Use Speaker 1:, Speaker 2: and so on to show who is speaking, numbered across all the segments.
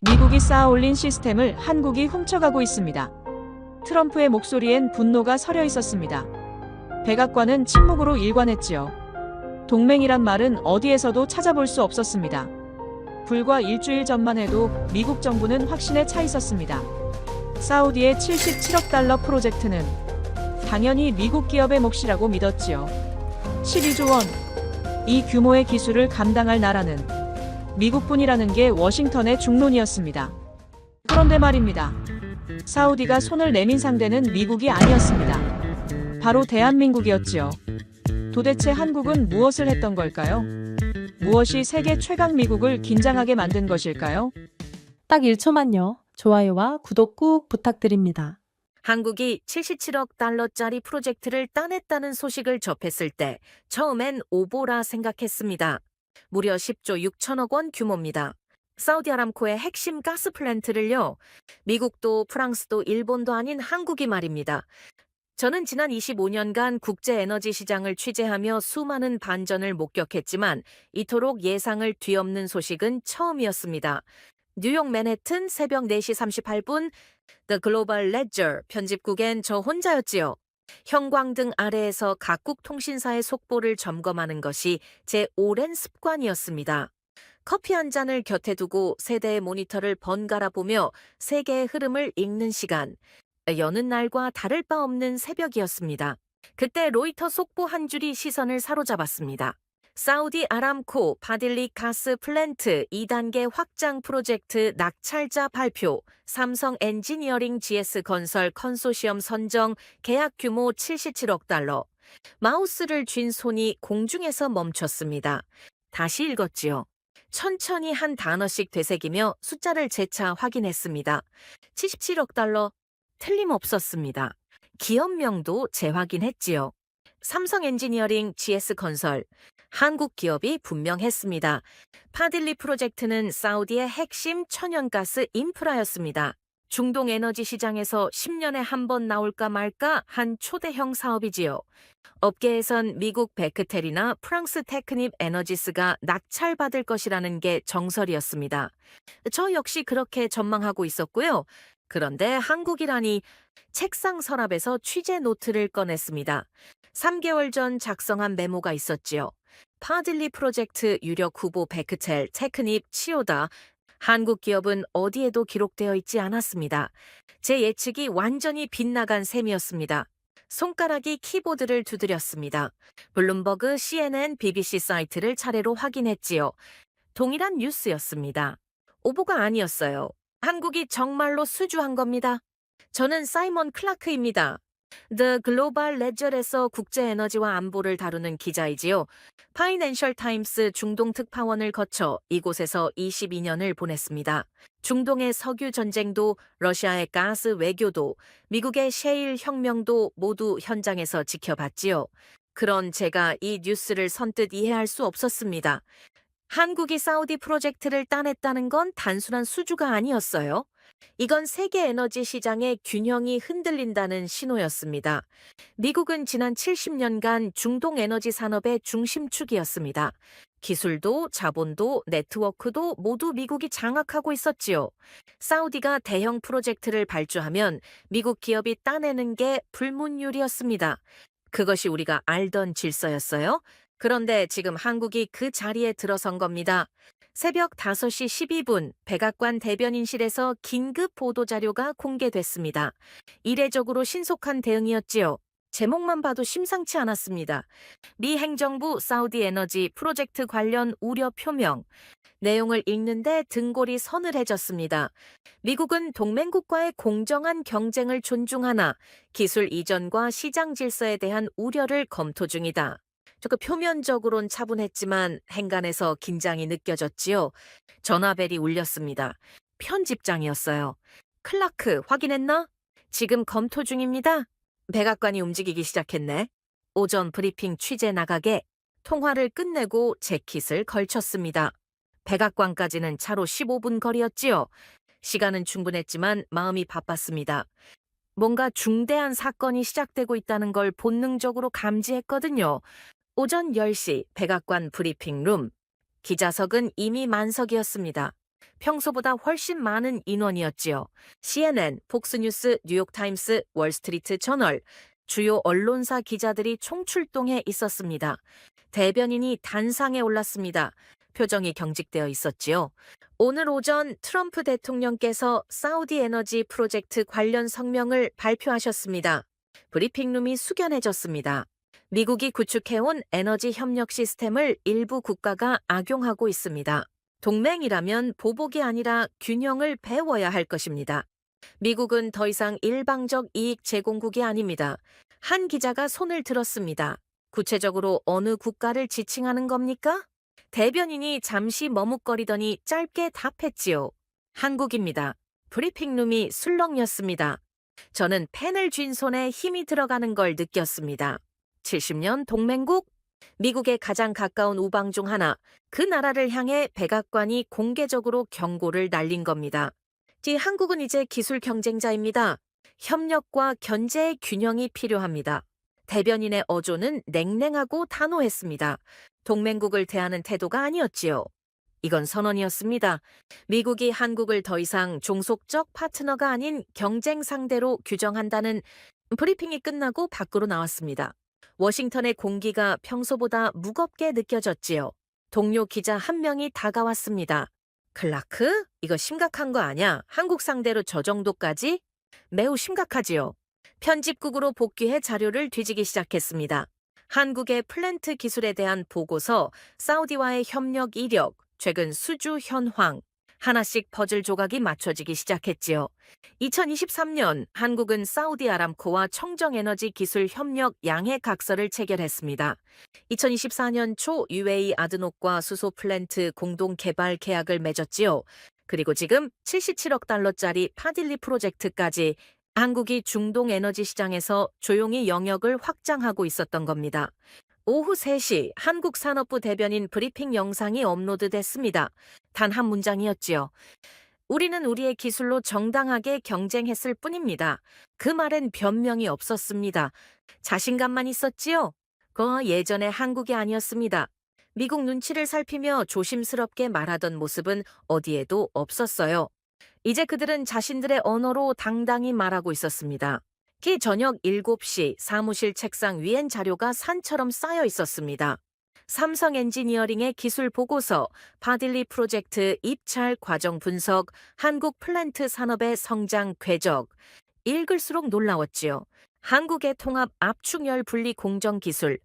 Speaker 1: 미국이 쌓아올린 시스템을 한국이 훔쳐가고 있습니다. 트럼프의 목소리엔 분노가 서려 있었습니다. 백악관은 침묵으로 일관했지요. 동맹이란 말은 어디에서도 찾아볼 수 없었습니다. 불과 일주일 전만 해도 미국 정부는 확신에 차 있었습니다. 사우디의 77억 달러 프로젝트는 당연히 미국 기업의 몫이라고 믿었지요. 12조 원. 이 규모의 기술을 감당할 나라는 미국뿐이라는 게 워싱턴의 중론이었습니다. 그런데 말입니다. 사우디가 손을 내민 상대는 미국이 아니었습니다. 바로 대한민국이었지요. 도대체 한국은 무엇을 했던 걸까요? 무엇이 세계 최강 미국을 긴장하게 만든 것일까요?
Speaker 2: 딱 1초만요. 좋아요와 구독 꾹 부탁드립니다.
Speaker 3: 한국이 77억 달러짜리 프로젝트를 따냈다는 소식을 접했을 때 처음엔 오보라 생각했습니다. 무려 10조 6천억 원 규모입니다. 사우디 아람코의 핵심 가스 플랜트를요. 미국도 프랑스도 일본도 아닌 한국이 말입니다. 저는 지난 25년간 국제 에너지 시장을 취재하며 수많은 반전을 목격했지만 이토록 예상을 뒤엎는 소식은 처음이었습니다. 뉴욕 맨해튼 새벽 4시 38분 The Global Ledger 편집국엔 저 혼자였지요. 형광등 아래에서 각국 통신사의 속보를 점검하는 것이 제 오랜 습관이었습니다. 커피 한 잔을 곁에 두고 세대의 모니터를 번갈아 보며 세계의 흐름을 읽는 시간. 여느 날과 다를 바 없는 새벽이었습니다. 그때 로이터 속보 한 줄이 시선을 사로잡았습니다. 사우디 아람코 파딜리 가스 플랜트 2단계 확장 프로젝트 낙찰자 발표, 삼성 엔지니어링 GS 건설 컨소시엄 선정, 계약 규모 77억 달러. 마우스를 쥔 손이 공중에서 멈췄습니다. 다시 읽었지요. 천천히 한 단어씩 되새기며 숫자를 재차 확인했습니다. 77억 달러, 틀림없었습니다. 기업명도 재확인했지요. 삼성 엔지니어링 GS 건설, 한국 기업이 분명했습니다. 파딜리 프로젝트는 사우디의 핵심 천연가스 인프라였습니다. 중동 에너지 시장에서 10년에 한 번 나올까 말까 한 초대형 사업이지요. 업계에선 미국 베크텔이나 프랑스 테크닙 에너지스가 낙찰받을 것이라는 게 정설이었습니다. 저 역시 그렇게 전망하고 있었고요. 그런데 한국이라니 책상 서랍에서 취재 노트를 꺼냈습니다. 3개월 전 작성한 메모가 있었지요. 파딜리 프로젝트 유력 후보 베크텔, 테크닙, 치오다. 한국 기업은 어디에도 기록되어 있지 않았습니다. 제 예측이 완전히 빗나간 셈이었습니다. 손가락이 키보드를 두드렸습니다. 블룸버그, CNN, BBC 사이트를 차례로 확인했지요. 동일한 뉴스였습니다. 오보가 아니었어요. 한국이 정말로 수주한 겁니다. 저는 사이먼 클라크입니다. The Global Ledger에서 국제 에너지와 안보를 다루는 기자이지요. 파이낸셜 타임스 중동 특파원을 거쳐 이곳에서 22년을 보냈습니다. 중동의 석유 전쟁도 러시아의 가스 외교도 미국의 셰일 혁명도 모두 현장에서 지켜봤지요. 그런 제가 이 뉴스를 선뜻 이해할 수 없었습니다. 한국이 사우디 프로젝트를 따냈다는 건 단순한 수주가 아니었어요. 이건 세계 에너지 시장의 균형이 흔들린다는 신호였습니다. 미국은 지난 70년간 중동 에너지 산업의 중심축이었습니다. 기술도 자본도 네트워크도 모두 미국이 장악하고 있었지요. 사우디가 대형 프로젝트를 발주하면 미국 기업이 따내는 게 불문율이었습니다. 그것이 우리가 알던 질서였어요. 그런데 지금 한국이 그 자리에 들어선 겁니다. 새벽 5시 12분 백악관 대변인실에서 긴급 보도자료가 공개됐습니다. 이례적으로 신속한 대응이었지요. 제목만 봐도 심상치 않았습니다. 미 행정부 사우디 에너지 프로젝트 관련 우려 표명. 내용을 읽는데 등골이 서늘해졌습니다. 미국은 동맹국과의 공정한 경쟁을 존중하나 기술 이전과 시장 질서에 대한 우려를 검토 중이다. 표면적으론 차분했지만 행간에서 긴장이 느껴졌지요. 전화벨이 울렸습니다. 편집장이었어요. 클라크 확인했나? 지금 검토 중입니다. 백악관이 움직이기 시작했네. 오전 브리핑 취재 나가게 통화를 끝내고 재킷을 걸쳤습니다. 백악관까지는 차로 15분 거리였지요. 시간은 충분했지만 마음이 바빴습니다. 뭔가 중대한 사건이 시작되고 있다는 걸 본능적으로 감지했거든요. 오전 10시 백악관 브리핑룸. 기자석은 이미 만석이었습니다. 평소보다 훨씬 많은 인원이었지요. CNN, 폭스뉴스, 뉴욕타임스, 월스트리트 저널, 주요 언론사 기자들이 총출동해 있었습니다. 대변인이 단상에 올랐습니다. 표정이 경직되어 있었지요. 오늘 오전 트럼프 대통령께서 사우디 에너지 프로젝트 관련 성명을 발표하셨습니다. 브리핑룸이 숙연해졌습니다. 미국이 구축해온 에너지 협력 시스템을 일부 국가가 악용하고 있습니다. 동맹이라면 보복이 아니라 균형을 배워야 할 것입니다. 미국은 더 이상 일방적 이익 제공국이 아닙니다. 한 기자가 손을 들었습니다. 구체적으로 어느 국가를 지칭하는 겁니까? 대변인이 잠시 머뭇거리더니 짧게 답했지요. 한국입니다. 브리핑룸이 술렁였습니다. 저는 펜을 쥔 손에 힘이 들어가는 걸 느꼈습니다. 70년 동맹국? 미국의 가장 가까운 우방 중 하나, 그 나라를 향해 백악관이 공개적으로 경고를 날린 겁니다. 한국은 이제 기술 경쟁자입니다. 협력과 견제의 균형이 필요합니다. 대변인의 어조는 냉랭하고 단호했습니다. 동맹국을 대하는 태도가 아니었지요. 이건 선언이었습니다. 미국이 한국을 더 이상 종속적 파트너가 아닌 경쟁 상대로 규정한다는 브리핑이 끝나고 밖으로 나왔습니다. 워싱턴의 공기가 평소보다 무겁게 느껴졌지요. 동료 기자 한 명이 다가왔습니다. 클라크? 이거 심각한 거 아냐? 한국 상대로 저 정도까지? 매우 심각하지요. 편집국으로 복귀해 자료를 뒤지기 시작했습니다. 한국의 플랜트 기술에 대한 보고서, 사우디와의 협력 이력, 최근 수주 현황, 하나씩 퍼즐 조각이 맞춰지기 시작했지요. 2023년 한국은 사우디 아람코와 청정에너지 기술 협력 양해 각서를 체결했습니다. 2024년 초 UAE 아드녹과 수소 플랜트 공동 개발 계약을 맺었지요. 그리고 지금 77억 달러짜리 파딜리 프로젝트까지 한국이 중동 에너지 시장에서 조용히 영역을 확장하고 있었던 겁니다. 오후 3시 한국산업부 대변인 브리핑 영상이 업로드됐습니다. 단 한 문장이었지요. 우리는 우리의 기술로 정당하게 경쟁했을 뿐입니다. 그 말엔 변명이 없었습니다. 자신감만 있었지요. 예전의 한국이 아니었습니다. 미국 눈치를 살피며 조심스럽게 말하던 모습은 어디에도 없었어요. 이제 그들은 자신들의 언어로 당당히 말하고 있었습니다. 저녁 7시 사무실 책상 위엔 자료가 산처럼 쌓여 있었습니다. 삼성 엔지니어링의 기술 보고서, 파딜리 프로젝트 입찰 과정 분석, 한국 플랜트 산업의 성장 궤적. 읽을수록 놀라웠지요. 한국의 통합 압축열 분리 공정 기술,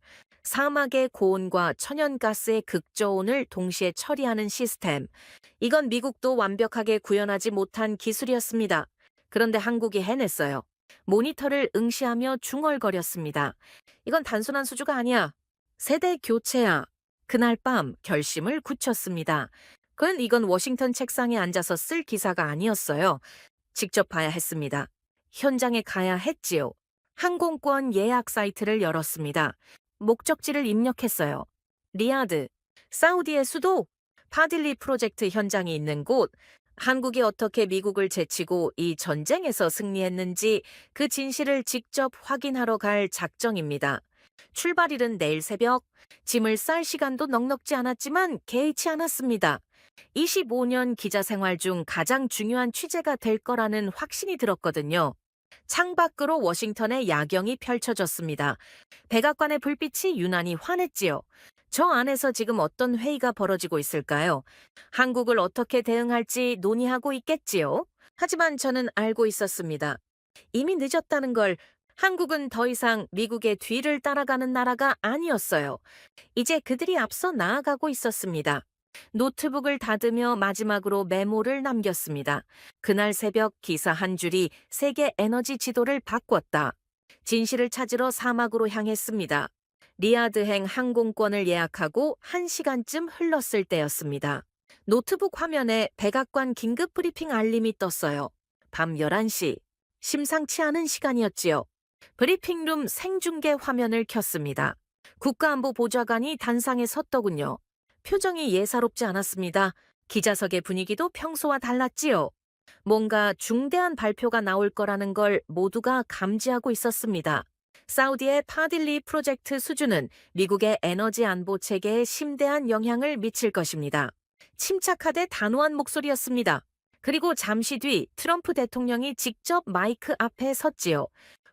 Speaker 3: 사막의 고온과 천연가스의 극저온을 동시에 처리하는 시스템. 이건 미국도 완벽하게 구현하지 못한 기술이었습니다. 그런데 한국이 해냈어요. 모니터를 응시하며 중얼거렸습니다. 이건 단순한 수주가 아니야. 세대 교체야. 그날 밤 결심을 굳혔습니다. 이건 워싱턴 책상에 앉아서 쓸 기사가 아니었어요. 직접 봐야 했습니다. 현장에 가야 했지요. 항공권 예약 사이트를 열었습니다. 목적지를 입력했어요. 리야드, 사우디의 수도, 파딜리 프로젝트 현장이 있는 곳, 한국이 어떻게 미국을 제치고 이 전쟁에서 승리했는지 그 진실을 직접 확인하러 갈 작정입니다. 출발일은 내일 새벽, 짐을 쌀 시간도 넉넉지 않았지만 개의치 않았습니다. 25년 기자 생활 중 가장 중요한 취재가 될 거라는 확신이 들었거든요. 창밖으로 워싱턴의 야경이 펼쳐졌습니다. 백악관의 불빛이 유난히 환했지요. 저 안에서 지금 어떤 회의가 벌어지고 있을까요? 한국을 어떻게 대응할지 논의하고 있겠지요. 하지만 저는 알고 있었습니다. 이미 늦었다는 걸. 한국은 더 이상 미국의 뒤를 따라가는 나라가 아니었어요. 이제 그들이 앞서 나아가고 있었습니다. 노트북을 닫으며 마지막으로 메모를 남겼습니다. 그날 새벽 기사 한 줄이 세계 에너지 지도를 바꿨다. 진실을 찾으러 사막으로 향했습니다. 리야드행 항공권을 예약하고 1시간쯤 흘렀을 때였습니다. 노트북 화면에 백악관 긴급 브리핑 알림이 떴어요. 밤 11시. 심상치 않은 시간이었지요. 브리핑룸 생중계 화면을 켰습니다. 국가안보보좌관이 단상에 섰더군요. 표정이 예사롭지 않았습니다. 기자석의 분위기도 평소와 달랐지요. 뭔가 중대한 발표가 나올 거라는 걸 모두가 감지하고 있었습니다. 사우디의 파딜리 프로젝트 수주는 미국의 에너지 안보 체계에 심대한 영향을 미칠 것입니다. 침착하되 단호한 목소리였습니다. 그리고 잠시 뒤 트럼프 대통령이 직접 마이크 앞에 섰지요.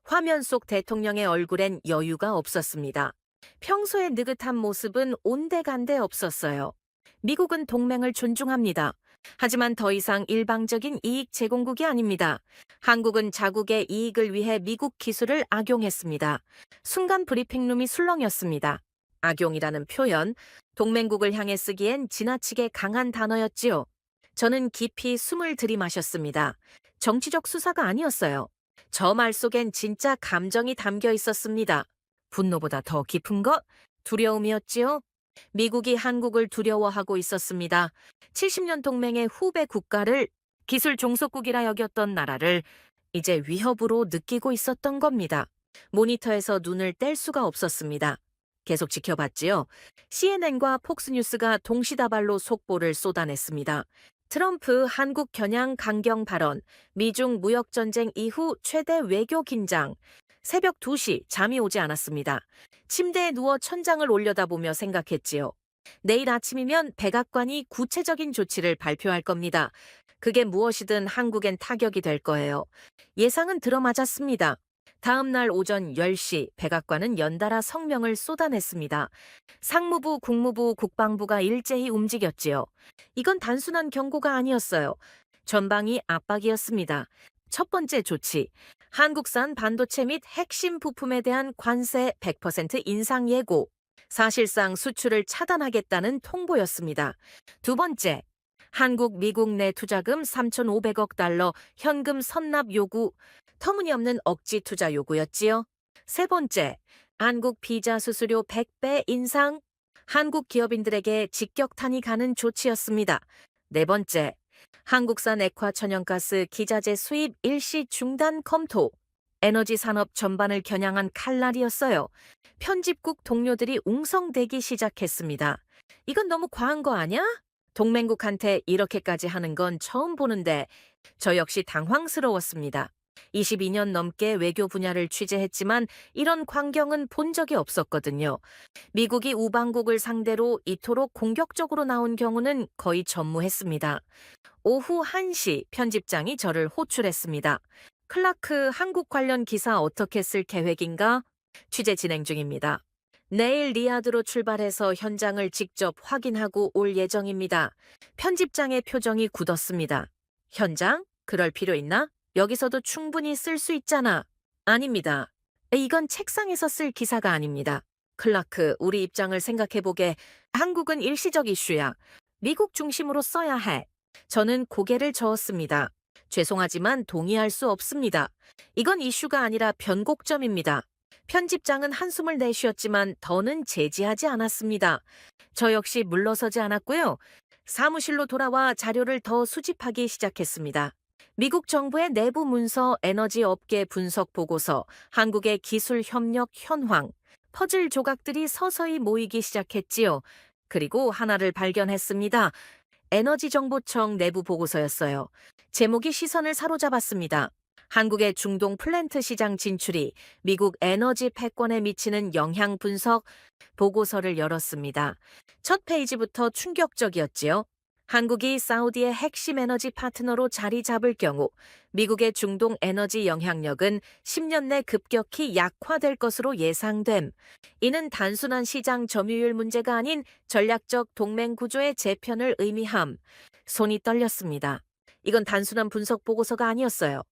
Speaker 3: 화면 속 대통령의 얼굴엔 여유가 없었습니다. 평소의 느긋한 모습은 온데간데 없었어요. 미국은 동맹을 존중합니다. 하지만 더 이상 일방적인 이익 제공국이 아닙니다. 한국은 자국의 이익을 위해 미국 기술을 악용했습니다. 순간 브리핑룸이 술렁였습니다. 악용이라는 표현, 동맹국을 향해 쓰기엔 지나치게 강한 단어였지요. 저는 깊이 숨을 들이마셨습니다. 정치적 수사가 아니었어요. 저 말 속엔 진짜 감정이 담겨 있었습니다. 분노보다 더 깊은 것? 두려움이었지요. 미국이 한국을 두려워하고 있었습니다. 70년 동맹의 후배 국가를 기술 종속국이라 여겼던 나라를 이제 위협으로 느끼고 있었던 겁니다. 모니터에서 눈을 뗄 수가 없었습니다. 계속 지켜봤지요. CNN과 폭스뉴스가 동시다발로 속보를 쏟아냈습니다. 트럼프 한국 겨냥 강경 발언, 미중 무역전쟁 이후 최대 외교 긴장. 새벽 2시 잠이 오지 않았습니다. 침대에 누워 천장을 올려다보며 생각했지요. 내일 아침이면 백악관이 구체적인 조치를 발표할 겁니다. 그게 무엇이든 한국엔 타격이 될 거예요. 예상은 들어맞았습니다. 다음 날 오전 10시 백악관은 연달아 성명을 쏟아냈습니다. 상무부, 국무부, 국방부가 일제히 움직였지요. 이건 단순한 경고가 아니었어요. 전방위 압박이었습니다. 첫 번째 조치, 한국산 반도체 및 핵심 부품에 대한 관세 100% 인상 예고. 사실상 수출을 차단하겠다는 통보였습니다. 두 번째, 한국, 미국 내 투자금 3,500억 달러 현금 선납 요구, 터무니없는 억지 투자 요구였지요. 세 번째, 한국 비자 수수료 100배 인상, 한국 기업인들에게 직격탄이 가는 조치였습니다. 네 번째, 한국산 액화 천연가스 기자재 수입 일시 중단 검토, 에너지 산업 전반을 겨냥한 칼날이었어요. 편집국 동료들이 웅성대기 시작했습니다. 이건 너무 과한 거 아니야? 동맹국한테 이렇게까지 하는 건 처음 보는데 저 역시 당황스러웠습니다. 22년 넘게 외교 분야를 취재했지만 이런 광경은 본 적이 없었거든요. 미국이 우방국을 상대로 이토록 공격적으로 나온 경우는 거의 전무했습니다. 오후 1시 편집장이 저를 호출했습니다. 클라크, 한국 관련 기사 어떻게 쓸 계획인가? 취재 진행 중입니다. 내일 리야드로 출발해서 현장을 직접 확인하고 올 예정입니다. 편집장의 표정이 굳었습니다. 현장? 그럴 필요 있나? 여기서도 충분히 쓸 수 있잖아. 아닙니다. 이건 책상에서 쓸 기사가 아닙니다. 클라크, 우리 입장을 생각해보게. 한국은 일시적 이슈야. 미국 중심으로 써야 해. 저는 고개를 저었습니다. 죄송하지만 동의할 수 없습니다. 이건 이슈가 아니라 변곡점입니다. 편집장은 한숨을 내쉬었지만 더는 제지하지 않았습니다. 저 역시 물러서지 않았고요. 사무실로 돌아와 자료를 더 수집하기 시작했습니다. 미국 정부의 내부 문서, 에너지 업계 분석 보고서, 한국의 기술 협력 현황, 퍼즐 조각들이 서서히 모이기 시작했지요. 그리고 하나를 발견했습니다. 에너지정보청 내부 보고서였어요. 제목이 시선을 사로잡았습니다. 한국의 중동 플랜트 시장 진출이 미국 에너지 패권에 미치는 영향 분석 보고서를 열었습니다. 첫 페이지부터 충격적이었지요. 한국이 사우디의 핵심 에너지 파트너로 자리 잡을 경우 미국의 중동 에너지 영향력은 10년 내 급격히 약화될 것으로 예상됨. 이는 단순한 시장 점유율 문제가 아닌 전략적 동맹 구조의 재편을 의미함. 손이 떨렸습니다. 이건 단순한 분석 보고서가 아니었어요.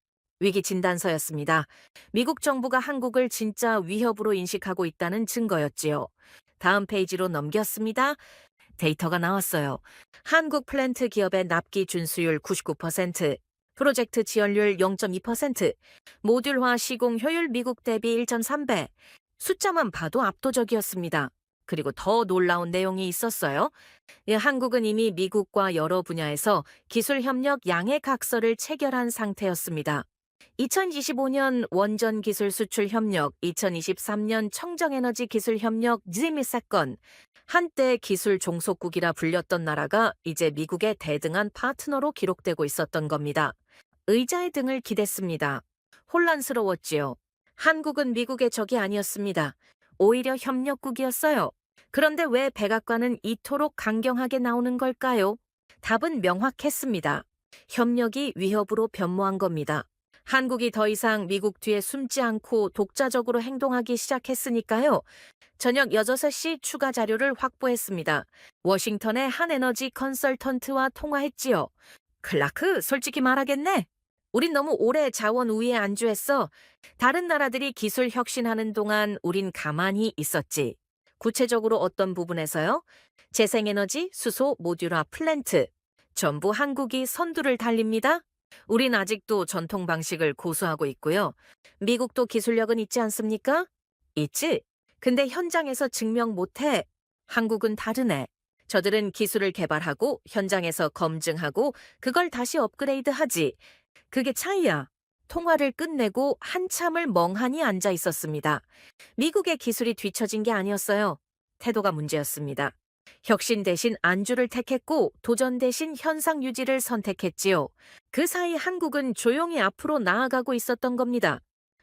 Speaker 3: 위기 진단서였습니다. 미국 정부가 한국을 진짜 위협으로 인식하고 있다는 증거였지요. 다음 페이지로 넘겼습니다. 데이터가 나왔어요. 한국 플랜트 기업의 납기 준수율 99%, 프로젝트 지연율 0.2%, 모듈화 시공 효율 미국 대비 1.3배. 숫자만 봐도 압도적이었습니다. 그리고 더 놀라운 내용이 있었어요. 한국은 이미 미국과 여러 분야에서 기술 협력 양해 각서를 체결한 상태였습니다. 2025년 원전 기술 수출 협력, 2023년 청정에너지 기술 협력 지미 사건. 한때 기술 종속국이라 불렸던 나라가 이제 미국의 대등한 파트너로 기록되고 있었던 겁니다. 의자의 등을 기댔습니다. 혼란스러웠지요. 한국은 미국의 적이 아니었습니다. 오히려 협력국이었어요. 그런데 왜 백악관은 이토록 강경하게 나오는 걸까요? 답은 명확했습니다. 협력이 위협으로 변모한 겁니다. 한국이 더 이상 미국 뒤에 숨지 않고 독자적으로 행동하기 시작했으니까요. 저녁 6시 추가 자료를 확보했습니다. 워싱턴의 한 에너지 컨설턴트와 통화했지요. 클라크, 솔직히 말하겠네. 우린 너무 오래 자원 우위에 안주했어. 다른 나라들이 기술 혁신하는 동안 우린 가만히 있었지. 구체적으로 어떤 부분에서요? 재생에너지, 수소, 모듈화 플랜트. 전부 한국이 선두를 달립니다. 우린 아직도 전통 방식을 고수하고 있고요. 미국도 기술력은 있지 않습니까? 있지. 근데 현장에서 증명 못해. 한국은 다르네. 저들은 기술을 개발하고 현장에서 검증하고 그걸 다시 업그레이드하지. 그게 차이야. 통화를 끝내고 한참을 멍하니 앉아 있었습니다. 미국의 기술이 뒤처진 게 아니었어요. 태도가 문제였습니다. 혁신 대신 안주를 택했고 도전 대신 현상 유지를 선택했지요. 그 사이 한국은 조용히 앞으로 나아가고 있었던 겁니다.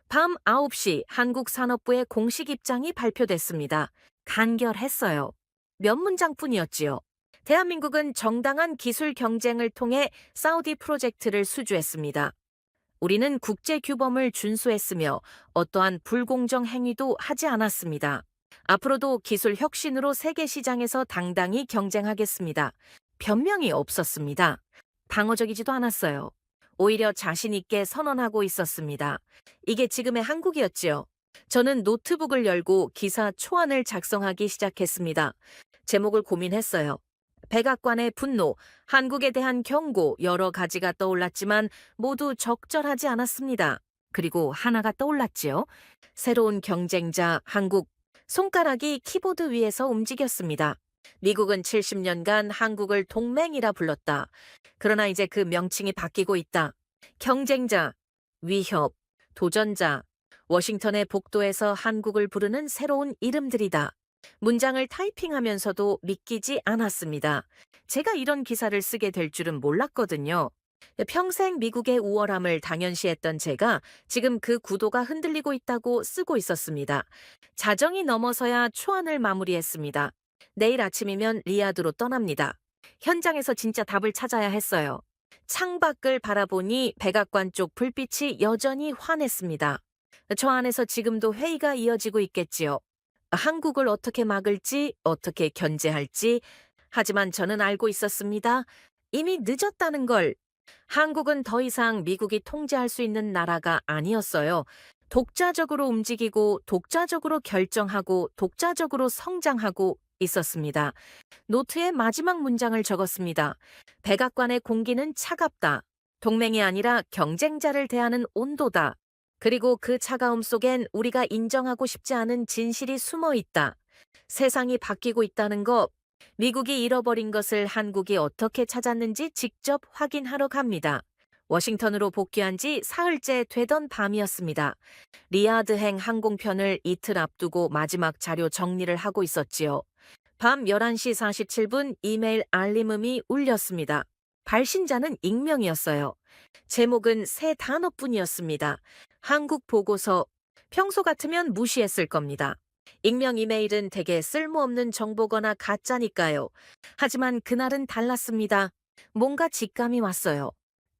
Speaker 3: 밤 9시 한국산업부의 공식 입장이 발표됐습니다. 간결했어요. 몇 문장뿐이었지요. 대한민국은 정당한 기술 경쟁을 통해 사우디 프로젝트를 수주했습니다. 우리는 국제 규범을 준수했으며 어떠한 불공정 행위도 하지 않았습니다. 앞으로도 기술 혁신으로 세계 시장에서 당당히 경쟁하겠습니다. 변명이 없었습니다. 방어적이지도 않았어요. 오히려 자신 있게 선언하고 있었습니다. 이게 지금의 한국이었지요. 저는 노트북을 열고 기사 초안을 작성하기 시작했습니다. 제목을 고민했어요. 백악관의 분노, 한국에 대한 경고 여러 가지가 떠올랐지만 모두 적절하지 않았습니다. 그리고 하나가 떠올랐지요. 새로운 경쟁자 한국. 손가락이 키보드 위에서 움직였습니다. 미국은 70년간 한국을 동맹이라 불렀다. 그러나 이제 그 명칭이 바뀌고 있다. 경쟁자, 위협, 도전자, 워싱턴의 복도에서 한국을 부르는 새로운 이름들이다. 문장을 타이핑하면서도 믿기지 않았습니다. 제가 이런 기사를 쓰게 될 줄은 몰랐거든요. 평생 미국의 우월함을 당연시했던 제가 지금 그 구도가 흔들리고 있다고 쓰고 있었습니다. 자정이 넘어서야 초안을 마무리했습니다. 내일 아침이면 리야드로 떠납니다. 현장에서 진짜 답을 찾아야 했어요. 창밖을 바라보니 백악관 쪽 불빛이 여전히 환했습니다. 저 안에서 지금도 회의가 이어지고 있겠지요. 한국을 어떻게 막을지, 어떻게 견제할지. 하지만 저는 알고 있었습니다. 이미 늦었다는 걸. 한국은 더 이상 미국이 통제할 수 있는 나라가 아니었어요. 독자적으로 움직이고, 독자적으로 결정하고, 독자적으로 성장하고 있었습니다. 노트에 마지막 문장을 적었습니다. 백악관의 공기는 차갑다. 동맹이 아니라 경쟁자를 대하는 온도다. 그리고 그 차가움 속엔 우리가 인정하고 싶지 않은 진실이 숨어 있다. 세상이 바뀌고 있다는 것, 미국이 잃어버린 것을 한국이 어떻게 찾았는지 직접 확인하러 갑니다. 워싱턴으로 복귀한 지 사흘째 되던 밤이었습니다. 리야드행 항공편을 이틀 앞두고 마지막 자료 정리를 하고 있었지요. 밤 11시 47분 이메일 알림음이 울렸습니다. 발신자는 익명이었어요. 제목은 세 단어뿐이었습니다. 한국 보고서. 평소 같으면 무시했을 겁니다. 익명 이메일은 되게 쓸모없는 정보거나 가짜니까요. 하지만 그날은 달랐습니다. 뭔가 직감이 왔어요.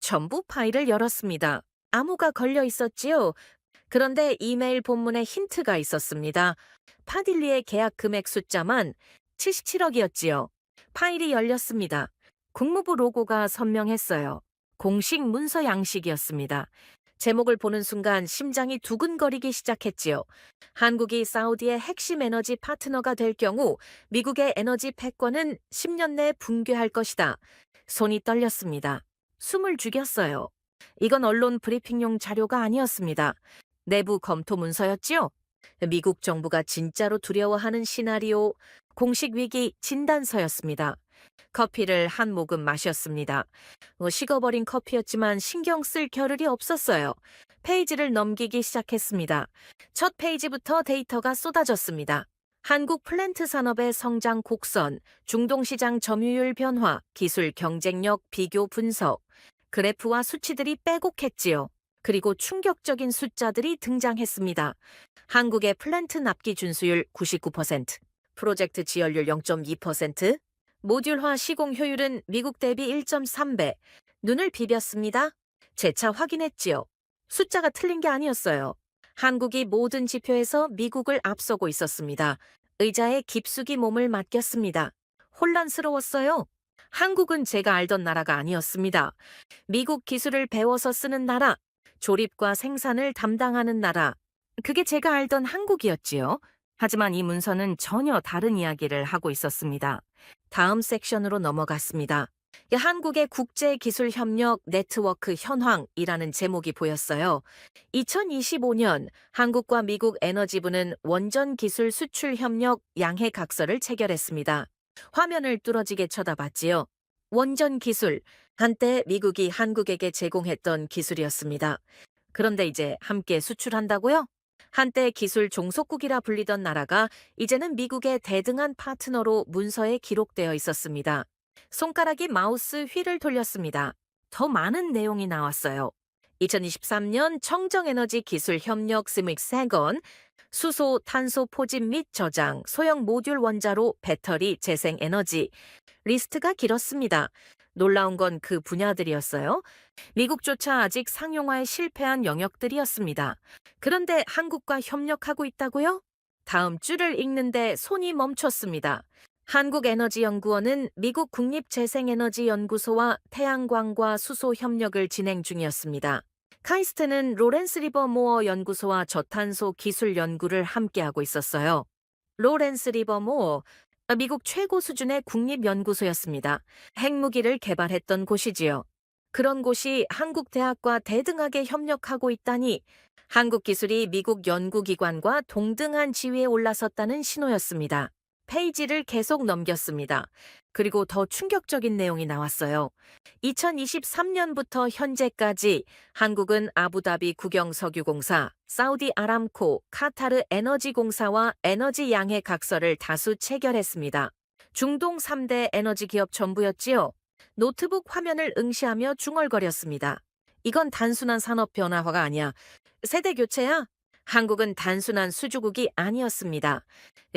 Speaker 3: 전부 파일을 열었습니다. 암호가 걸려 있었지요. 그런데 이메일 본문에 힌트가 있었습니다. 파딜리의 계약 금액 숫자만 77억이었지요. 파일이 열렸습니다. 국무부 로고가 선명했어요. 공식 문서 양식이었습니다. 제목을 보는 순간 심장이 두근거리기 시작했지요. 한국이 사우디의 핵심 에너지 파트너가 될 경우 미국의 에너지 패권은 10년 내에 붕괴할 것이다. 손이 떨렸습니다. 숨을 죽였어요. 이건 언론 브리핑용 자료가 아니었습니다. 내부 검토 문서였지요. 미국 정부가 진짜로 두려워하는 시나리오, 공식 위기 진단서였습니다. 커피를 한 모금 마셨습니다. 식어버린 커피였지만 신경 쓸 겨를이 없었어요. 페이지를 넘기기 시작했습니다. 첫 페이지부터 데이터가 쏟아졌습니다. 한국 플랜트 산업의 성장 곡선, 중동시장 점유율 변화, 기술 경쟁력 비교 분석, 그래프와 수치들이 빼곡했지요. 그리고 충격적인 숫자들이 등장했습니다. 한국의 플랜트 납기 준수율 99%, 프로젝트 지연율 0.2%, 모듈화 시공 효율은 미국 대비 1.3배. 눈을 비볐습니다. 재차 확인했지요. 숫자가 틀린 게 아니었어요. 한국이 모든 지표에서 미국을 앞서고 있었습니다. 의자에 깊숙이 몸을 맡겼습니다. 혼란스러웠어요. 한국은 제가 알던 나라가 아니었습니다. 미국 기술을 배워서 쓰는 나라, 조립과 생산을 담당하는 나라. 그게 제가 알던 한국이었지요. 하지만 이 문서는 전혀 다른 이야기를 하고 있었습니다. 다음 섹션으로 넘어갔습니다. 한국의 국제기술협력 네트워크 현황이라는 제목이 보였어요. 2025년 한국과 미국 에너지부는 원전기술 수출협력 양해각서를 체결했습니다. 화면을 뚫어지게 쳐다봤지요. 원전기술, 한때 미국이 한국에게 제공했던 기술이었습니다. 그런데 이제 함께 수출한다고요? 한때 기술 종속국이라 불리던 나라가 이제는 미국의 대등한 파트너로 문서에 기록되어 있었습니다. 손가락이 마우스 휠을 돌렸습니다. 더 많은 내용이 나왔어요. 2023년 청정에너지 기술 협력 스믹 세건, 수소, 탄소 포집 및 저장, 소형 모듈 원자로, 배터리, 재생에너지. 리스트가 길었습니다. 놀라운 건 그 분야들이었어요. 미국조차 아직 상용화에 실패한 영역들이었습니다. 그런데 한국과 협력하고 있다고요? 다음 줄을 읽는데 손이 멈췄습니다. 한국에너지연구원은 미국 국립재생에너지연구소와 태양광과 수소 협력을 진행 중이었습니다. 카이스트는 로렌스 리버 모어 연구소와 저탄소 기술 연구를 함께하고 있었어요. 로렌스 리버 모어, 미국 최고 수준의 국립연구소였습니다. 핵무기를 개발했던 곳이지요. 그런 곳이 한국 대학과 대등하게 협력하고 있다니 한국 기술이 미국 연구기관과 동등한 지위에 올라섰다는 신호였습니다. 페이지를 계속 넘겼습니다. 그리고 더 충격적인 내용이 나왔어요. 2023년부터 현재까지 한국은 아부다비 국영석유공사, 사우디 아람코, 카타르 에너지공사와 에너지 양해 각서를 다수 체결했습니다. 중동 3대 에너지 기업 전부였지요. 노트북 화면을 응시하며 중얼거렸습니다. 이건 단순한 산업 변화가 아니야. 세대 교체야? 한국은 단순한 수주국이 아니었습니다.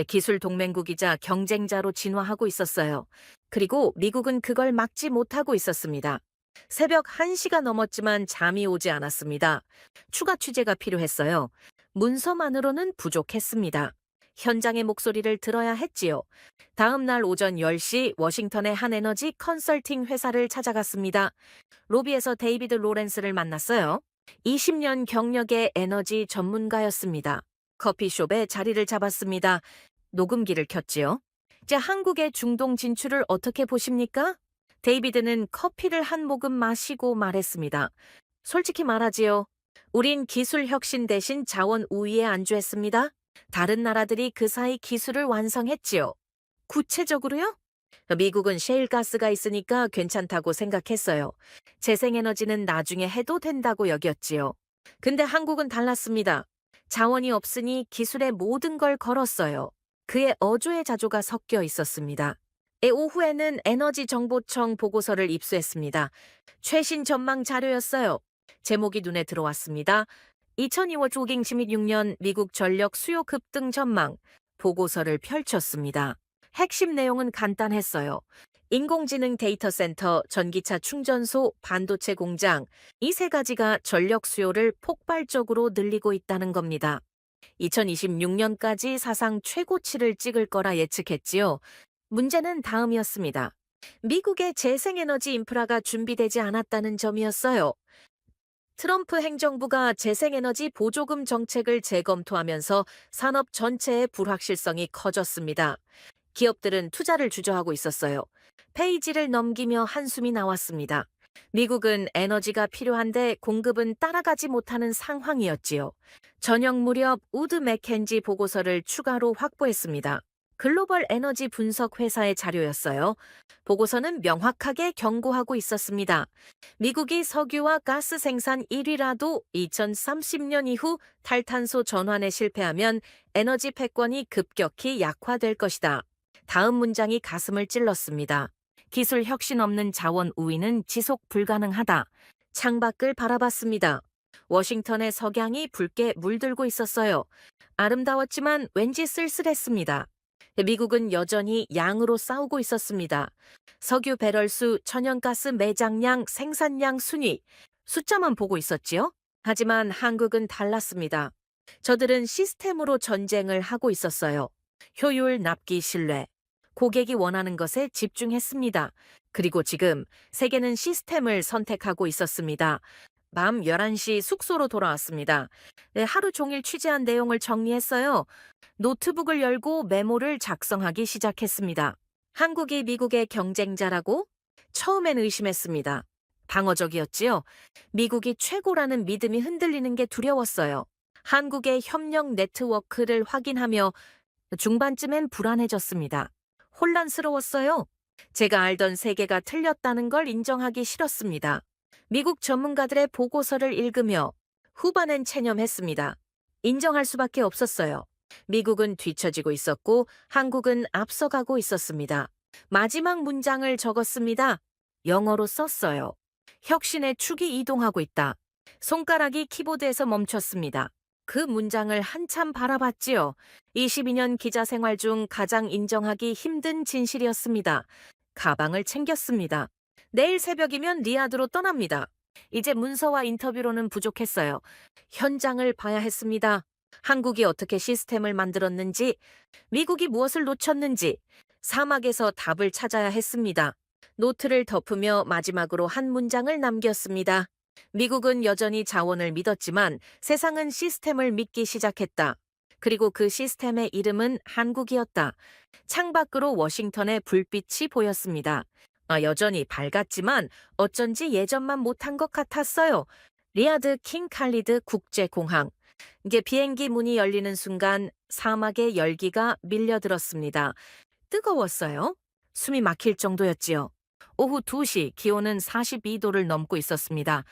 Speaker 3: 기술 동맹국이자 경쟁자로 진화하고 있었어요. 그리고 미국은 그걸 막지 못하고 있었습니다. 새벽 1시가 넘었지만 잠이 오지 않았습니다. 추가 취재가 필요했어요. 문서만으로는 부족했습니다. 현장의 목소리를 들어야 했지요. 다음 날 오전 10시 워싱턴의 한 에너지 컨설팅 회사를 찾아갔습니다. 로비에서 데이비드 로렌스를 만났어요. 20년 경력의 에너지 전문가였습니다. 커피숍에 자리를 잡았습니다. 녹음기를 켰지요. 이제 한국의 중동 진출을 어떻게 보십니까? 데이비드는 커피를 한 모금 마시고 말했습니다. 솔직히 말하지요. 우린 기술 혁신 대신 자원 우위에 안주했습니다. 다른 나라들이 그 사이 기술을 완성했지요. 구체적으로요? 미국은 셰일가스가 있으니까 괜찮다고 생각했어요. 재생에너지는 나중에 해도 된다고 여겼지요. 근데 한국은 달랐습니다. 자원이 없으니 기술에 모든 걸 걸었어요. 그의 어조의 자조가 섞여 있었습니다. 오후에는 에너지정보청 보고서를 입수했습니다. 최신 전망 자료였어요. 제목이 눈에 들어왔습니다. 2002년 조깅 16년 미국 전력 수요 급등 전망 보고서를 펼쳤습니다. 핵심 내용은 간단했어요. 인공지능 데이터 센터, 전기차 충전소, 반도체 공장, 이 세 가지가 전력 수요를 폭발적으로 늘리고 있다는 겁니다. 2026년까지 사상 최고치를 찍을 거라 예측했지요. 문제는 다음이었습니다. 미국의 재생에너지 인프라가 준비되지 않았다는 점이었어요. 트럼프 행정부가 재생에너지 보조금 정책을 재검토하면서 산업 전체의 불확실성이 커졌습니다. 기업들은 투자를 주저하고 있었어요. 페이지를 넘기며 한숨이 나왔습니다. 미국은 에너지가 필요한데 공급은 따라가지 못하는 상황이었지요. 저녁 무렵 우드 맥켄지 보고서를 추가로 확보했습니다. 글로벌 에너지 분석 회사의 자료였어요. 보고서는 명확하게 경고하고 있었습니다. 미국이 석유와 가스 생산 1위라도 2030년 이후 탈탄소 전환에 실패하면 에너지 패권이 급격히 약화될 것이다. 다음 문장이 가슴을 찔렀습니다. 기술 혁신 없는 자원 우위는 지속 불가능하다. 창밖을 바라봤습니다. 워싱턴의 석양이 붉게 물들고 있었어요. 아름다웠지만 왠지 쓸쓸했습니다. 미국은 여전히 양으로 싸우고 있었습니다. 석유 배럴수, 천연가스 매장량, 생산량 순위, 숫자만 보고 있었지요. 하지만 한국은 달랐습니다. 저들은 시스템으로 전쟁을 하고 있었어요. 효율, 납기, 신뢰. 고객이 원하는 것에 집중했습니다. 그리고 지금 세계는 시스템을 선택하고 있었습니다. 밤 11시 숙소로 돌아왔습니다. 네, 하루 종일 취재한 내용을 정리했어요. 노트북을 열고 메모를 작성하기 시작했습니다. 한국이 미국의 경쟁자라고? 처음엔 의심했습니다. 방어적이었지요. 미국이 최고라는 믿음이 흔들리는 게 두려웠어요. 한국의 협력 네트워크를 확인하며 중반쯤엔 불안해졌습니다. 혼란스러웠어요. 제가 알던 세계가 틀렸다는 걸 인정하기 싫었습니다. 미국 전문가들의 보고서를 읽으며 후반엔 체념했습니다. 인정할 수밖에 없었어요. 미국은 뒤처지고 있었고 한국은 앞서가고 있었습니다. 마지막 문장을 적었습니다. 영어로 썼어요. 혁신의 축이 이동하고 있다. 손가락이 키보드에서 멈췄습니다. 그 문장을 한참 바라봤지요. 22년 기자 생활 중 가장 인정하기 힘든 진실이었습니다. 가방을 챙겼습니다. 내일 새벽이면 리야드로 떠납니다. 이제 문서와 인터뷰로는 부족했어요. 현장을 봐야 했습니다. 한국이 어떻게 시스템을 만들었는지, 미국이 무엇을 놓쳤는지, 사막에서 답을 찾아야 했습니다. 노트를 덮으며 마지막으로 한 문장을 남겼습니다. 미국은 여전히 자원을 믿었지만 세상은 시스템을 믿기 시작했다. 그리고 그 시스템의 이름은 한국이었다. 창밖으로 워싱턴의 불빛이 보였습니다. 여전히 밝았지만 어쩐지 예전만 못한 것 같았어요. 리야드 킹 칼리드 국제공항. 이게 비행기 문이 열리는 순간 사막의 열기가 밀려들었습니다. 뜨거웠어요. 숨이 막힐 정도였지요. 오후 2시 기온은 42도를 넘고 있었습니다.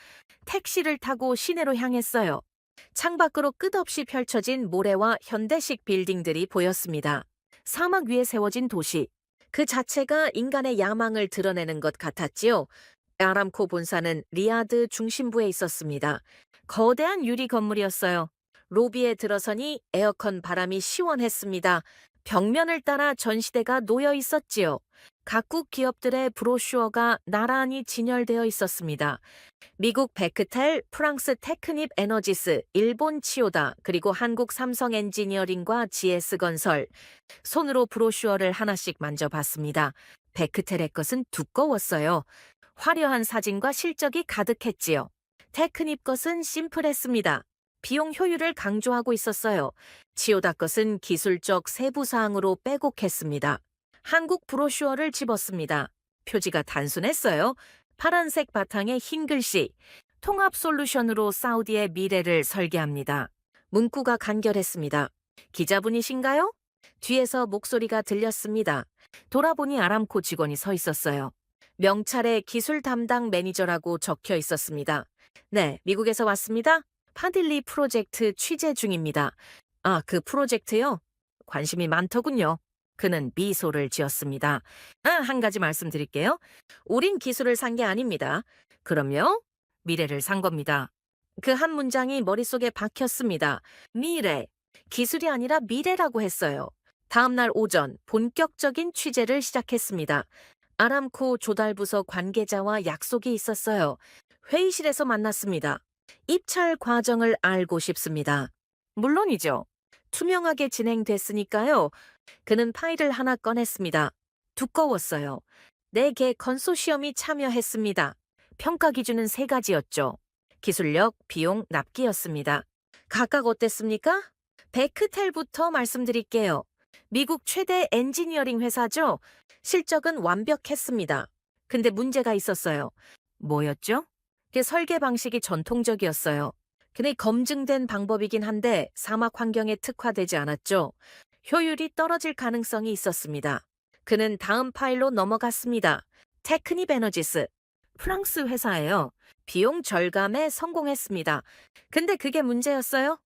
Speaker 3: 택시를 타고 시내로 향했어요. 창밖으로 끝없이 펼쳐진 모래와 현대식 빌딩들이 보였습니다. 사막 위에 세워진 도시. 그 자체가 인간의 야망을 드러내는 것 같았지요. 아람코 본사는 리야드 중심부에 있었습니다. 거대한 유리 건물이었어요. 로비에 들어서니 에어컨 바람이 시원했습니다. 벽면을 따라 전시대가 놓여 있었지요. 각국 기업들의 브로슈어가 나란히 진열되어 있었습니다. 미국 베크텔, 프랑스 테크닙 에너지스, 일본 치오다, 그리고 한국 삼성 엔지니어링과 GS건설. 손으로 브로슈어를 하나씩 만져봤습니다. 베크텔의 것은 두꺼웠어요. 화려한 사진과 실적이 가득했지요. 테크닙 것은 심플했습니다. 비용 효율을 강조하고 있었어요. 치오다 것은 기술적 세부사항으로 빼곡했습니다. 한국 브로슈어를 집었습니다. 표지가 단순했어요. 파란색 바탕에 흰 글씨. 통합 솔루션으로 사우디의 미래를 설계합니다. 문구가 간결했습니다. 기자분이신가요? 뒤에서 목소리가 들렸습니다. 돌아보니 아람코 직원이 서 있었어요. 명찰에 기술 담당 매니저라고 적혀 있었습니다. 네, 미국에서 왔습니다. 파딜리 프로젝트 취재 중입니다. 그 프로젝트요? 관심이 많더군요. 그는 미소를 지었습니다. 한 가지 말씀드릴게요. 우린 기술을 산 게 아닙니다. 그럼요? 미래를 산 겁니다. 그 한 문장이 머릿속에 박혔습니다. 미래. 기술이 아니라 미래라고 했어요. 다음 날 오전 본격적인 취재를 시작했습니다. 아람코 조달부서 관계자와 약속이 있었어요. 회의실에서 만났습니다. 입찰 과정을 알고 싶습니다. 물론이죠. 투명하게 진행됐으니까요. 그는 파일을 하나 꺼냈습니다. 두꺼웠어요. 4개 건소시엄이 참여했습니다. 평가 기준은 3가지였죠. 기술력, 비용, 납기였습니다. 각각 어땠습니까? 베크텔부터 말씀드릴게요. 미국 최대 엔지니어링 회사죠. 실적은 완벽했습니다. 근데 문제가 있었어요. 뭐였죠? 그 설계 방식이 전통적이었어요. 근데 검증된 방법이긴 한데 사막 환경에 특화되지 않았죠. 효율이 떨어질 가능성이 있었습니다. 그는 다음 파일로 넘어갔습니다. 테크닙 에너지스. 프랑스 회사예요. 비용 절감에 성공했습니다. 근데 그게 문제였어요?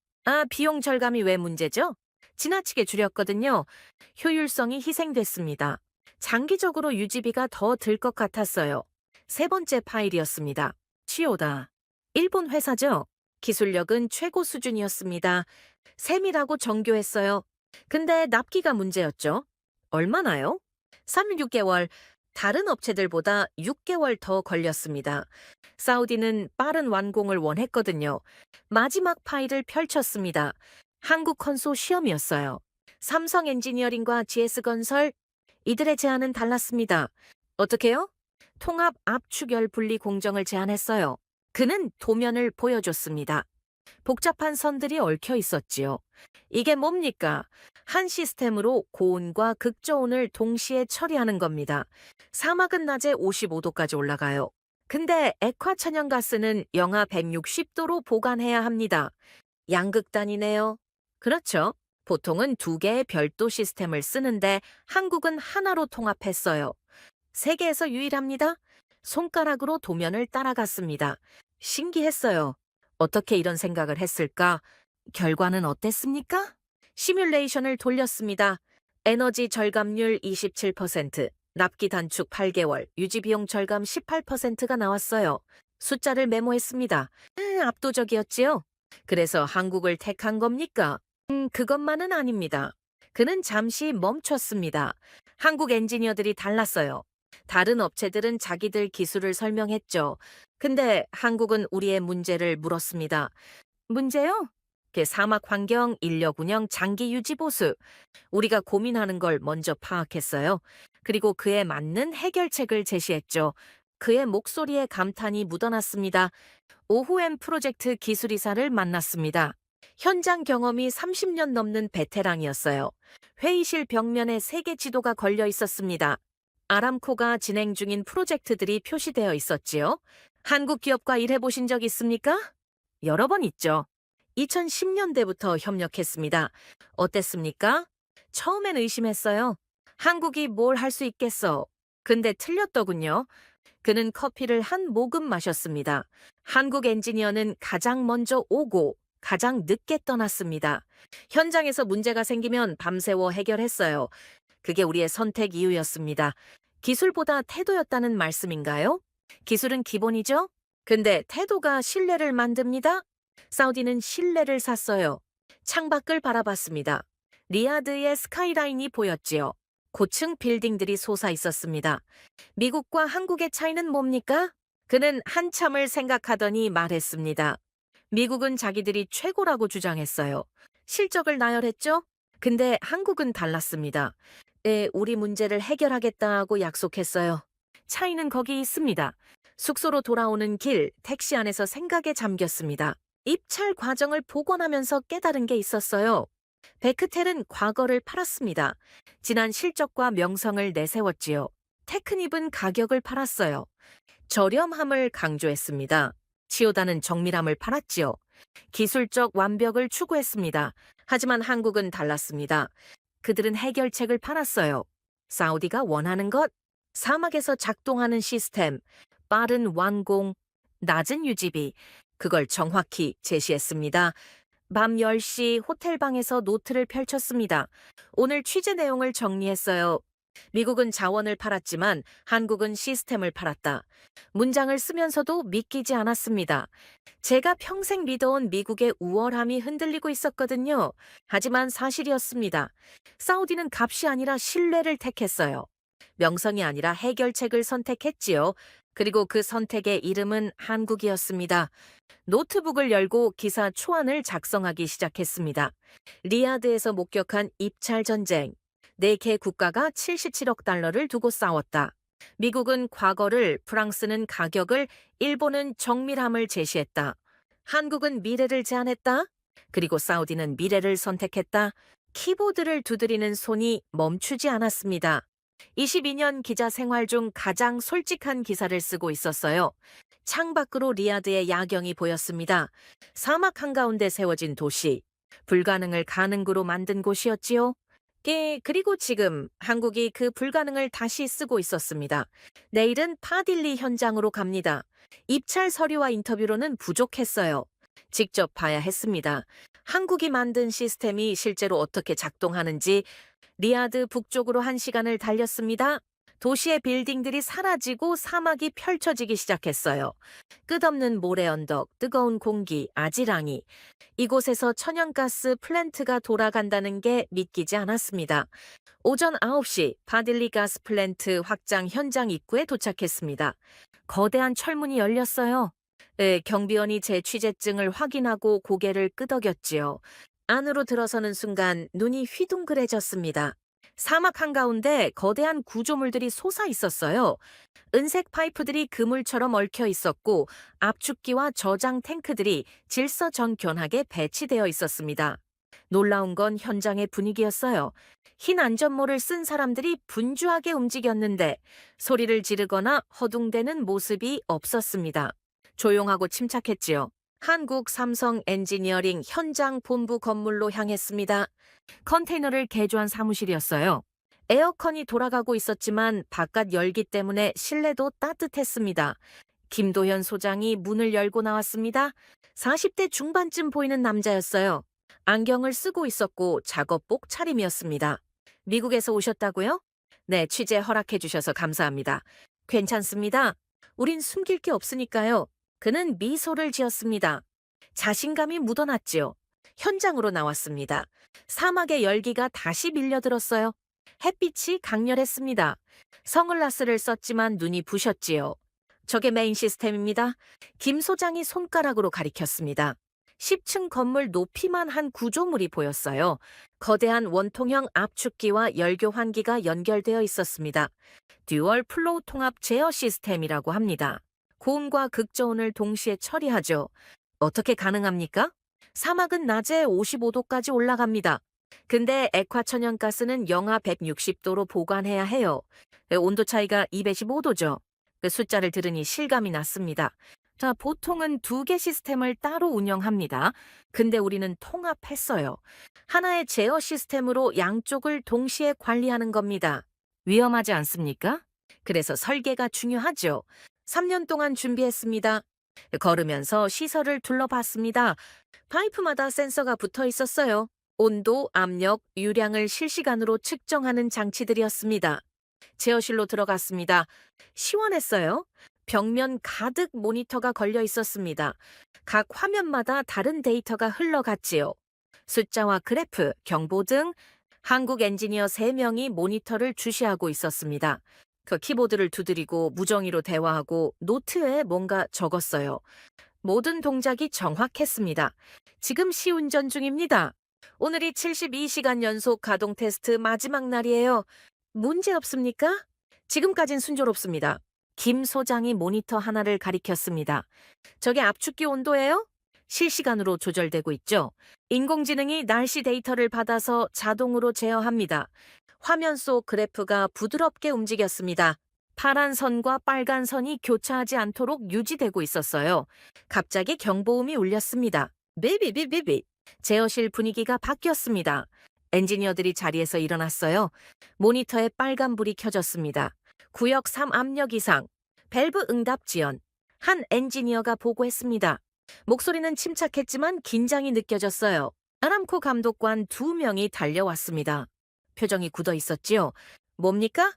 Speaker 3: 비용 절감이 왜 문제죠? 지나치게 줄였거든요. 효율성이 희생됐습니다. 장기적으로 유지비가 더 들 것 같았어요. 3번째 파일이었습니다. 치오다. 일본 회사죠. 기술력은 최고 수준이었습니다. 세밀하고 정교했어요. 근데 납기가 문제였죠. 얼마나요? 36개월, 다른 업체들보다 6개월 더 걸렸습니다. 사우디는 빠른 완공을 원했거든요. 마지막 파일을 펼쳤습니다. 한국 컨소시엄이었어요. 삼성 엔지니어링과 GS건설, 이들의 제안은 달랐습니다. 어떻게요? 통합 압축열 분리 공정을 제안했어요. 그는 도면을 보여줬습니다. 복잡한 선들이 얽혀 있었지요. 이게 뭡니까? 한 시스템으로 고온과 극저온을 동시에 처리하는 겁니다. 사막은 낮에 55도까지 올라가요. 근데 액화천연가스는 영하 160도로 보관해야 합니다. 양극단이네요. 그렇죠. 보통은 두 개의 별도 시스템을 쓰는데 한국은 하나로 통합했어요. 세계에서 유일합니다. 손가락으로 도면을 따라갔습니다. 신기했어요. 어떻게 이런 생각을 했을까? 결과는 어땠습니까? 시뮬레이션을 돌렸습니다. 에너지 절감률 27%, 납기 단축 8개월, 유지비용 절감 18%가 나왔어요. 숫자를 메모했습니다. 압도적이었지요? 그래서 한국을 택한 겁니까? 그것만은 아닙니다. 그는 잠시 멈췄습니다. 한국 엔지니어들이 달랐어요. 다른 업체들은 자기들 기술을 설명했죠. 근데 한국은 우리의 문제를 물었습니다. 문제요? 사막 환경, 인력 운영, 장기 유지 보수. 우리가 고민하는 걸 먼저 파악했어요. 그리고 그에 맞는 해결책을 제시했죠. 그의 목소리에 감탄이 묻어났습니다. 오후엔 프로젝트 기술이사를 만났습니다. 현장 경험이 30년 넘는 베테랑이었어요. 회의실 벽면에 세계 지도가 걸려 있었습니다. 아람코가 진행 중인 프로젝트들이 표시되어 있었지요. 한국 기업과 일해보신 적 있습니까? 여러 번 있죠. 2010년대부터 협력했습니다. 어땠습니까? 처음엔 의심했어요. 한국이 뭘 할 수 있겠어. 근데 틀렸더군요. 그는 커피를 한 모금 마셨습니다. 한국 엔지니어는 가장 먼저 오고 가장 늦게 떠났습니다. 현장에서 문제가 생기면 밤새워 해결했어요. 그게 우리의 선택 이유였습니다. 기술보다 태도였다는 말씀인가요? 기술은 기본이죠? 근데 태도가 신뢰를 만듭니다. 사우디는 신뢰를 샀어요. 창밖을 바라봤습니다. 리야드의 스카이라인이 보였지요. 고층 빌딩들이 솟아 있었습니다. 미국과 한국의 차이는 뭡니까? 그는 한참을 생각하더니 말했습니다. 미국은 자기들이 최고라고 주장했어요. 실적을 나열했죠? 근데 한국은 달랐습니다. 우리 문제를 해결하겠다고 약속했어요. 차이는 거기 있습니다. 숙소로 돌아오는 길, 택시 안에서 생각에 잠겼습니다. 입찰 과정을 복원하면서 깨달은 게 있었어요. 베크텔은 과거를 팔았습니다. 지난 실적과 명성을 내세웠지요. 테크닙은 가격을 팔았어요. 저렴함을 강조했습니다. 치오다는 정밀함을 팔았지요. 기술적 완벽을 추구했습니다. 하지만 한국은 달랐습니다. 그들은 해결책을 팔았어요. 사우디가 원하는 것, 사막에서 작동하는 시스템, 빠른 완공, 낮은 유지비, 그걸 정확히 제시했습니다. 밤 10시 호텔방에서 노트를 펼쳤습니다. 오늘 취재 내용을 정리했어요. 미국은 자원을 팔았지만 한국은 시스템을 팔았다. 문장을 쓰면서도 믿기지 않았습니다. 제가 평생 믿어온 미국의 우월함이 흔들리고 있었거든요. 하지만 사실이었습니다. 사우디는 값이 아니라 신뢰를 택했어요. 명성이 아니라 해결책을 선택했지요. 그리고 그 선택의 이름은 한국이었습니다. 노트북을 열고 기사 초안을 작성하기 시작했습니다. 리야드에서 목격한 입찰 전쟁. 네 개 국가가 77억 달러를 두고 싸웠다. 미국은 과거를, 프랑스는 가격을, 일본은 정밀함을 제시했다. 한국은 미래를 제안했다. 그리고 사우디는 미래를 선택했다. 키보드를 두드리는 손이 멈추지 않았습니다. 22년 기자 생활 중 가장 솔직한 기사를 쓰고 있었어요. 창밖으로 리야드의 야경이 보였습니다. 사막 한가운데 세워진 도시. 불가능을 가능으로 만든 곳이었지요. 그리고 지금 한국이 그 불가능을 다시 쓰고 있었습니다. 내일은 파딜리 현장으로 갑니다. 입찰 서류와 인터뷰로는 부족했어요. 직접 봐야 했습니다. 한국이 만든 시스템이 실제로 어떻게 작동하는지 리야드 북쪽으로 1시간을 달렸습니다. 도시의 빌딩들이 사라지고 사막이 펼쳐지기 시작했어요. 끝없는 모래 언덕, 뜨거운 공기, 아지랑이. 이곳에서 천연가스 플랜트가 돌아간다는 게 믿기지 않았습니다. 오전 9시 바딜리 가스 플랜트 확장 현장 입구에 도착했습니다. 거대한 철문이 열렸어요. 네, 경비원이 제 취재증을 확인하고 고개를 끄덕였지요. 안으로 들어서는 순간 눈이 휘둥그레졌습니다. 사막 한가운데 거대한 구조물들이 솟아 있었어요. 은색 파이프들이 그물처럼 얽혀 있었고 압축기와 저장 탱크들이 질서정연하게 배치되어 있었습니다. 놀라운 건 현장의 분위기였어요. 흰 안전모를 쓴 사람들이 분주하게 움직였는데 소리를 지르거나 허둥대는 모습이 없었습니다. 조용하고 침착했지요. 한국 삼성 엔지니어링 현장 본부 건물로 향했습니다. 컨테이너를 개조한 사무실이었어요. 에어컨이 돌아가고 있었지만 바깥 열기 때문에 실내도 따뜻했습니다. 김도현 소장이 문을 열고 나왔습니다. 40대 중반쯤 보이는 남자였어요. 안경을 쓰고 있었고 작업복 차림이었습니다. 미국에서 오셨다고요? 네, 취재 허락해 주셔서 감사합니다. 괜찮습니다. 우린 숨길 게 없으니까요. 그는 미소를 지었습니다. 자신감이 묻어났지요. 현장으로 나왔습니다. 사막의 열기가 다시 밀려들었어요. 햇빛이 강렬했습니다. 선글라스를 썼지만 눈이 부셨지요. 저게 메인 시스템입니다. 김 소장이 손가락으로 가리켰습니다. 10층 건물 높이만 한 구조물이 보였어요. 거대한 원통형 압축기와 열교환기가 연결되어 있었습니다. 듀얼 플로우 통합 제어 시스템이라고 합니다. 고온과 극저온을 동시에 처리하죠. 어떻게 가능합니까? 사막은 낮에 55도까지 올라갑니다. 근데 액화천연가스는 영하 160도로 보관해야 해요. 온도 차이가 215도죠. 그 숫자를 들으니 실감이 났습니다. 자, 보통은 2개 시스템을 따로 운영합니다. 근데 우리는 통합했어요. 하나의 제어 시스템으로 양쪽을 동시에 관리하는 겁니다. 위험하지 않습니까? 그래서 설계가 중요하죠. 3년 동안 준비했습니다. 걸으면서 시설을 둘러봤습니다. 파이프마다 센서가 붙어 있었어요. 온도, 압력, 유량을 실시간으로 측정하는 장치들이었습니다. 제어실로 들어갔습니다. 시원했어요. 벽면 가득 모니터가 걸려 있었습니다. 각 화면마다 다른 데이터가 흘러갔지요. 숫자와 그래프, 경보 등 한국 엔지니어 3명이 모니터를 주시하고 있었습니다. 그 키보드를 두드리고 무정의로 대화하고 노트에 뭔가 적었어요. 모든 동작이 정확했습니다. 지금 시운전 중입니다. 오늘이 72시간 연속 가동 테스트 마지막 날이에요. 문제 없습니까? 지금까진 순조롭습니다. 김 소장이 모니터 하나를 가리켰습니다. 저게 압축기 온도예요? 실시간으로 조절되고 있죠. 인공지능이 날씨 데이터를 받아서 자동으로 제어합니다. 화면 속 그래프가 부드럽게 움직였습니다. 파란 선과 빨간 선이 교차하지 않도록 유지되고 있었어요. 갑자기 경보음이 울렸습니다. 비비비비비. 제어실 분위기가 바뀌었습니다. 엔지니어들이 자리에서 일어났어요. 모니터에 빨간불이 켜졌습니다. 구역 3 압력 이상. 밸브 응답 지연. 한 엔지니어가 보고했습니다. 목소리는 침착했지만 긴장이 느껴졌어요. 아람코 감독관 2명이 달려왔습니다. 표정이 굳어 있었지요. 뭡니까?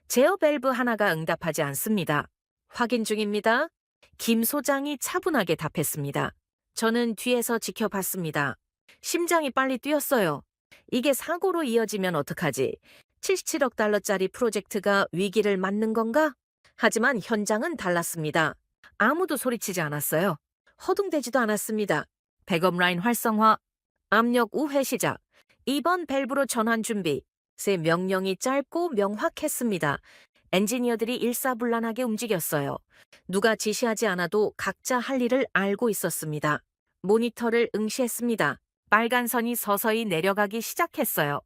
Speaker 3: 제어 밸브 하나가 응답하지 않습니다. 확인 중입니다. 김 소장이 차분하게 답했습니다. 저는 뒤에서 지켜봤습니다. 심장이 빨리 뛰었어요. 이게 사고로 이어지면 어떡하지? 77억 달러짜리 프로젝트가 위기를 맞는 건가? 하지만 현장은 달랐습니다. 아무도 소리치지 않았어요. 허둥대지도 않았습니다. 백업 라인 활성화, 압력 우회 시작, 2번 밸브로 전환 준비. 세 명령이 짧고 명확했습니다. 엔지니어들이 일사불란하게 움직였어요. 누가 지시하지 않아도 각자 할 일을 알고 있었습니다. 모니터를 응시했습니다. 빨간 선이 서서히 내려가기 시작했어요.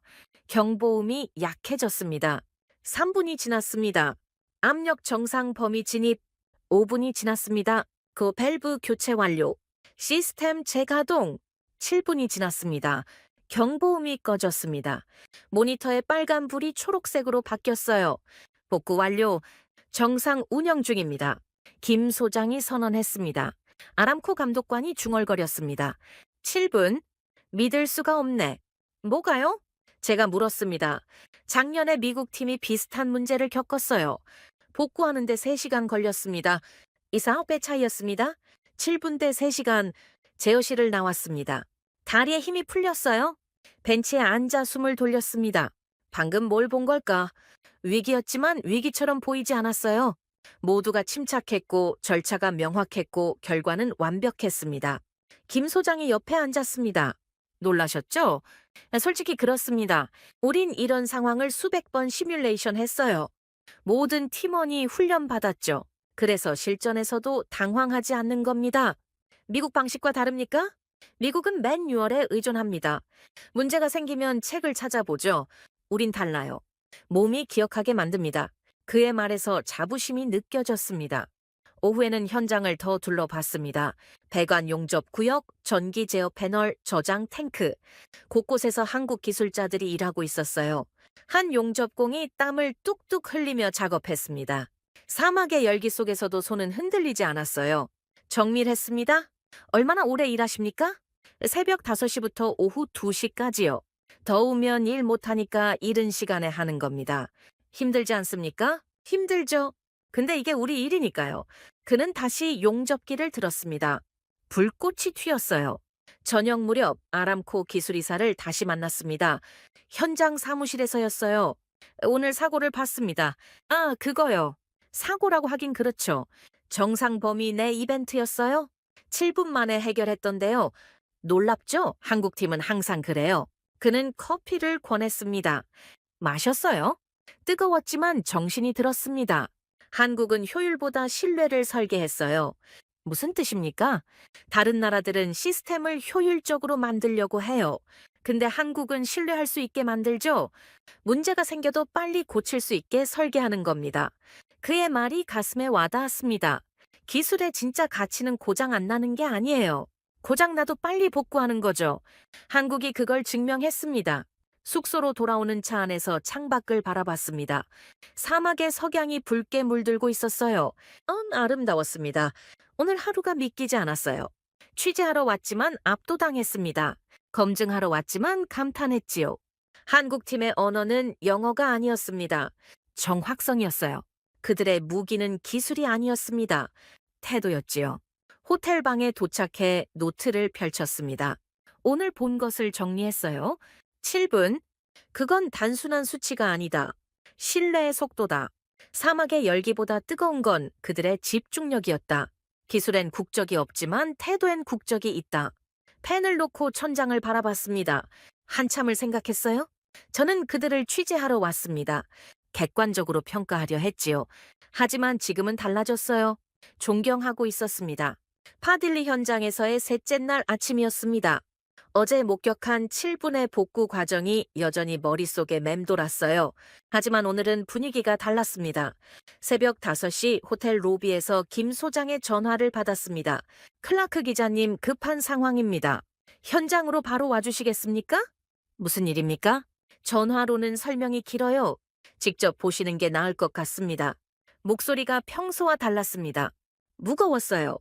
Speaker 3: 경보음이 약해졌습니다. 3분이 지났습니다. 압력 정상 범위 진입. 5분이 지났습니다. 그 밸브 교체 완료. 시스템 재가동. 7분이 지났습니다. 경보음이 꺼졌습니다. 모니터의 빨간 불이 초록색으로 바뀌었어요. 복구 완료. 정상 운영 중입니다. 김 소장이 선언했습니다. 아람코 감독관이 중얼거렸습니다. 7분. 믿을 수가 없네. 뭐가요? 제가 물었습니다. 작년에 미국 팀이 비슷한 문제를 겪었어요. 복구하는데 3시간 걸렸습니다. 이 사업배 차이였습니다. 7분 대 3시간 제어실을 나왔습니다. 다리에 힘이 풀렸어요. 벤치에 앉아 숨을 돌렸습니다. 방금 뭘 본 걸까? 위기였지만 위기처럼 보이지 않았어요. 모두가 침착했고 절차가 명확했고 결과는 완벽했습니다. 김 소장이 옆에 앉았습니다. 놀라셨죠? 솔직히 그렇습니다. 우린 이런 상황을 수백 번 시뮬레이션 했어요. 모든 팀원이 훈련받았죠. 그래서 실전에서도 당황하지 않는 겁니다. 미국 방식과 다릅니까? 미국은 매뉴얼에 의존합니다. 문제가 생기면 책을 찾아보죠. 우린 달라요. 몸이 기억하게 만듭니다. 그의 말에서 자부심이 느껴졌습니다. 오후에는 현장을 더 둘러봤습니다. 배관 용접 구역, 전기 제어 패널, 저장 탱크. 곳곳에서 한국 기술자들이 일하고 있었어요. 한 용접공이 땀을 뚝뚝 흘리며 작업했습니다. 사막의 열기 속에서도 손은 흔들리지 않았어요. 정밀했습니다. 얼마나 오래 일하십니까? 새벽 5시부터 오후 2시까지요. 더우면 일 못하니까 이른 시간에 하는 겁니다. 힘들지 않습니까? 힘들죠. 근데 이게 우리 일이니까요. 그는 다시 용접기를 들었습니다. 불꽃이 튀었어요. 저녁 무렵 아람코 기술이사를 다시 만났습니다. 현장 사무실에서였어요. 오늘 사고를 봤습니다. 아, 그거요. 사고라고 하긴 그렇죠. 정상 범위 내 이벤트였어요. 7분 만에 해결했던데요. 놀랍죠? 한국팀은 항상 그래요. 그는 커피를 권했습니다. 마셨어요. 뜨거웠지만 정신이 들었습니다. 한국은 효율보다 신뢰를 설계했어요. 무슨 뜻입니까? 다른 나라들은 시스템을 효율적으로 만들려고 해요. 근데 한국은 신뢰할 수 있게 만들죠. 문제가 생겨도 빨리 고칠 수 있게 설계하는 겁니다. 그의 말이 가슴에 와닿았습니다. 기술의 진짜 가치는 고장 안 나는 게 아니에요. 고장 나도 빨리 복구하는 거죠. 한국이 그걸 증명했습니다. 숙소로 돌아오는 차 안에서 창밖을 바라봤습니다. 사막의 석양이 붉게 물들고 있었어요. 아름다웠습니다. 오늘 하루가 믿기지 않았어요. 취재하러 왔지만 압도당했습니다. 검증하러 왔지만 감탄했지요. 한국팀의 언어는 영어가 아니었습니다. 정확성이었어요. 그들의 무기는 기술이 아니었습니다. 태도였지요. 호텔 방에 도착해 노트를 펼쳤습니다. 오늘 본 것을 정리했어요. 7분. 그건 단순한 수치가 아니다. 신뢰의 속도다. 사막의 열기보다 뜨거운 건 그들의 집중력이었다. 기술엔 국적이 없지만 태도엔 국적이 있다. 펜을 놓고 천장을 바라봤습니다. 한참을 생각했어요? 저는 그들을 취재하러 왔습니다. 객관적으로 평가하려 했지요. 하지만 지금은 달라졌어요. 존경하고 있었습니다. 파딜리 현장에서의 셋째 날 아침이었습니다. 어제 목격한 7분의 복구 과정이 여전히 머릿속에 맴돌았어요. 하지만 오늘은 분위기가 달랐습니다. 새벽 5시 호텔 로비에서 김 소장의 전화를 받았습니다. 클라크 기자님, 급한 상황입니다. 현장으로 바로 와주시겠습니까? 무슨 일입니까? 전화로는 설명이 길어요. 직접 보시는 게 나을 것 같습니다. 목소리가 평소와 달랐습니다. 무거웠어요.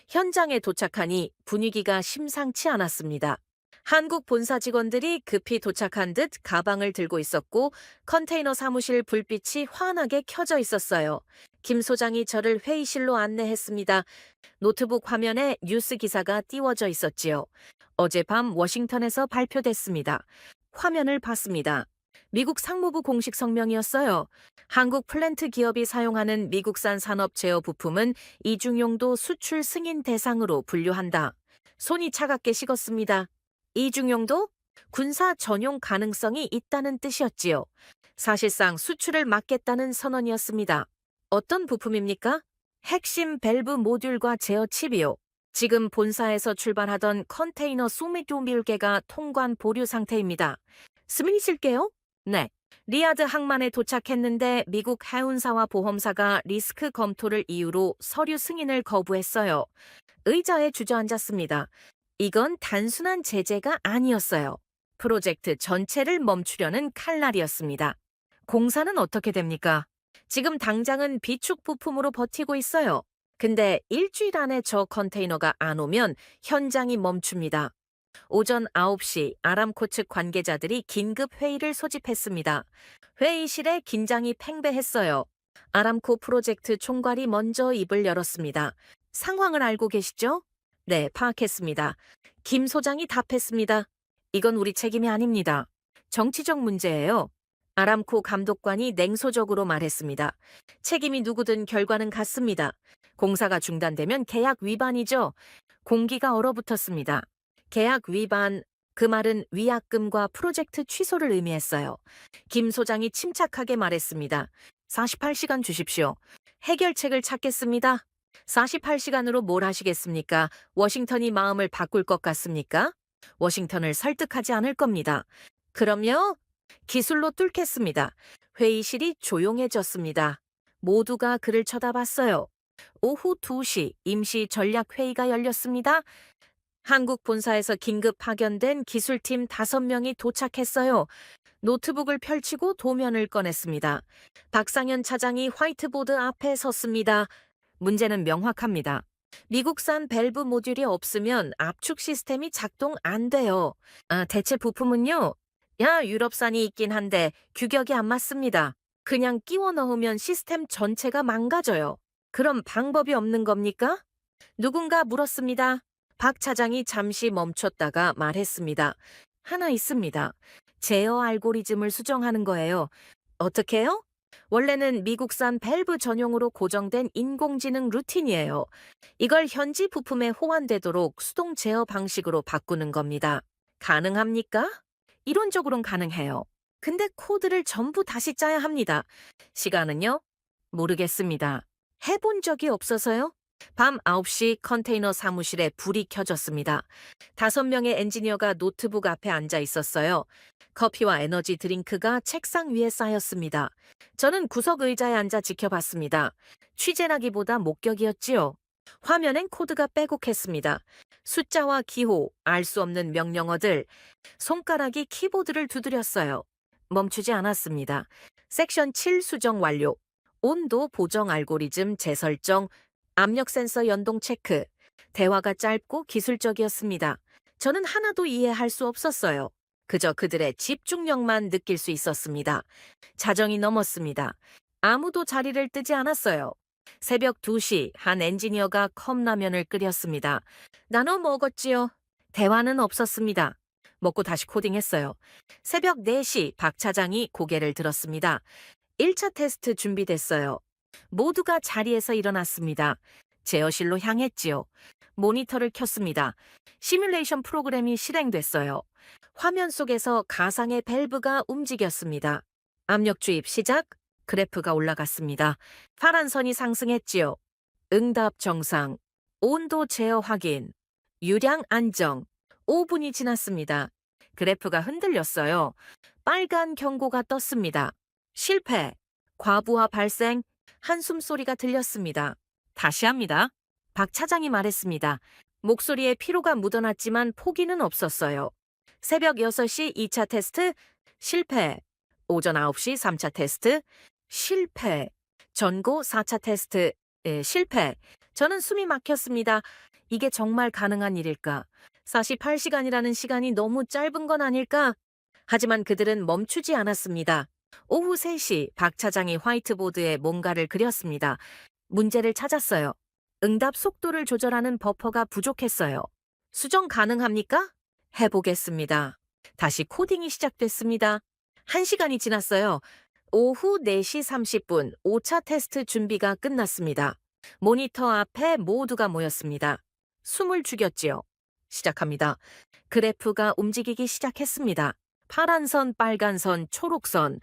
Speaker 3: 현장에 도착하니 분위기가 심상치 않았습니다. 한국 본사 직원들이 급히 도착한 듯 가방을 들고 있었고 컨테이너 사무실 불빛이 환하게 켜져 있었어요. 김 소장이 저를 회의실로 안내했습니다. 노트북 화면에 뉴스 기사가 띄워져 있었지요. 어젯밤 워싱턴에서 발표됐습니다. 화면을 봤습니다. 미국 상무부 공식 성명이었어요. 한국 플랜트 기업이 사용하는 미국산 산업 제어 부품은 이중용도 수출 승인 대상으로 분류한다. 손이 차갑게 식었습니다. 이중용도? 군사 전용 가능성이 있다는 뜻이었지요. 사실상 수출을 막겠다는 선언이었습니다. 어떤 부품입니까? 핵심 밸브 모듈과 제어 칩이요. 지금 본사에서 출발하던 컨테이너 22개가 통관 보류 상태입니다. 스미실게요? 네. 리야드 항만에 도착했는데 미국 해운사와 보험사가 리스크 검토를 이유로 서류 승인을 거부했어요. 의자에 주저앉았습니다. 이건 단순한 제재가 아니었어요. 프로젝트 전체를 멈추려는 칼날이었습니다. 공사는 어떻게 됩니까? 지금 당장은 비축 부품으로 버티고 있어요. 근데 일주일 안에 저 컨테이너가 안 오면 현장이 멈춥니다. 오전 9시 아람코 측 관계자들이 긴급 회의를 소집했습니다. 회의실에 긴장이 팽배했어요. 아람코 프로젝트 총괄이 먼저 입을 열었습니다. 상황을 알고 계시죠? 네, 파악했습니다. 김 소장이 답했습니다. 이건 우리 책임이 아닙니다. 정치적 문제예요. 아람코 감독관이 냉소적으로 말했습니다. 책임이 누구든 결과는 같습니다. 공사가 중단되면 계약 위반이죠. 공기가 얼어붙었습니다. 계약 위반, 그 말은 위약금과 프로젝트 취소를 의미했어요. 김 소장이 침착하게 말했습니다. 48시간 주십시오. 해결책을 찾겠습니다. 48시간으로 뭘 하시겠습니까? 워싱턴이 마음을 바꿀 것 같습니까? 워싱턴을 설득하지 않을 겁니다. 그럼요? 기술로 뚫겠습니다. 회의실이 조용해졌습니다. 모두가 그를 쳐다봤어요. 오후 2시 임시 전략회의가 열렸습니다. 한국 본사에서 긴급 파견된 기술팀 5명이 도착했어요. 노트북을 펼치고 도면을 꺼냈습니다. 박상현 차장이 화이트보드 앞에 섰습니다. 문제는 명확합니다. 미국산 밸브 모듈이 없으면 압축 시스템이 작동 안 돼요. 대체 부품은요? 유럽산이 있긴 한데 규격이 안 맞습니다. 그냥 끼워 넣으면 시스템 전체가 망가져요. 그럼 방법이 없는 겁니까? 누군가 물었습니다. 박 차장이 잠시 멈췄다가 말했습니다. 하나 있습니다. 제어 알고리즘을 수정하는 거예요. 어떻게요? 원래는 미국산 밸브 전용으로 고정된 인공지능 루틴이에요. 이걸 현지 부품에 호환되도록 수동 제어 방식으로 바꾸는 겁니다. 가능합니까? 이론적으로는 가능해요. 근데 코드를 전부 다시 짜야 합니다. 시간은요? 모르겠습니다. 해본 적이 없어서요? 밤 9시 컨테이너 사무실에 불이 켜졌습니다. 5명의 엔지니어가 노트북 앞에 앉아 있었어요. 커피와 에너지 드링크가 책상 위에 쌓였습니다. 저는 구석 의자에 앉아 지켜봤습니다. 취재라기보다 목격이었지요. 화면엔 코드가 빼곡했습니다. 숫자와 기호, 알 수 없는 명령어들, 손가락이 키보드를 두드렸어요. 멈추지 않았습니다. 섹션 7 수정 완료. 온도 보정 알고리즘 재설정, 압력 센서 연동 체크. 대화가 짧고 기술적이었습니다. 저는 하나도 이해할 수 없었어요. 그저 그들의 집중력만 느낄 수 있었습니다. 자정이 넘었습니다. 아무도 자리를 뜨지 않았어요. 새벽 2시 한 엔지니어가 컵라면을 끓였습니다. 나눠 먹었지요. 대화는 없었습니다. 먹고 다시 코딩했어요. 새벽 4시 박 차장이 고개를 들었습니다. 1차 테스트 준비됐어요. 모두가 자리에서 일어났습니다. 제어실로 향했지요. 모니터를 켰습니다. 시뮬레이션 프로그램이 실행됐어요. 화면 속에서 가상의 밸브가 움직였습니다. 압력 주입 시작. 그래프가 올라갔습니다. 파란 선이 상승했지요. 응답 정상. 온도 제어 확인. 유량 안정. 5분이 지났습니다. 그래프가 흔들렸어요. 빨간 경고가 떴습니다. 실패. 과부하 발생. 한숨 소리가 들렸습니다. 다시 합니다. 박 차장이 말했습니다. 목소리에 피로가 묻어났지만 포기는 없었어요. 새벽 6시 2차 테스트 실패. 오전 9시 3차 테스트 실패. 전고 4차 테스트 실패. 저는 숨이 막혔습니다. 이게 정말 가능한 일일까? 48시간이라는 시간이 너무 짧은 건 아닐까? 하지만 그들은 멈추지 않았습니다. 오후 3시 박 차장이 화이트보드에 뭔가를 그렸습니다. 문제를 찾았어요. 응답 속도를 조절하는 버퍼가 부족했어요. 수정 가능합니까? 해보겠습니다. 다시 코딩이 시작됐습니다. 1시간이 지났어요. 오후 4시 30분 5차 테스트 준비가 끝났습니다. 모니터 앞에 모두가 모였습니다. 숨을 죽였지요. 시작합니다. 그래프가 움직이기 시작했습니다. 파란 선, 빨간 선, 초록 선.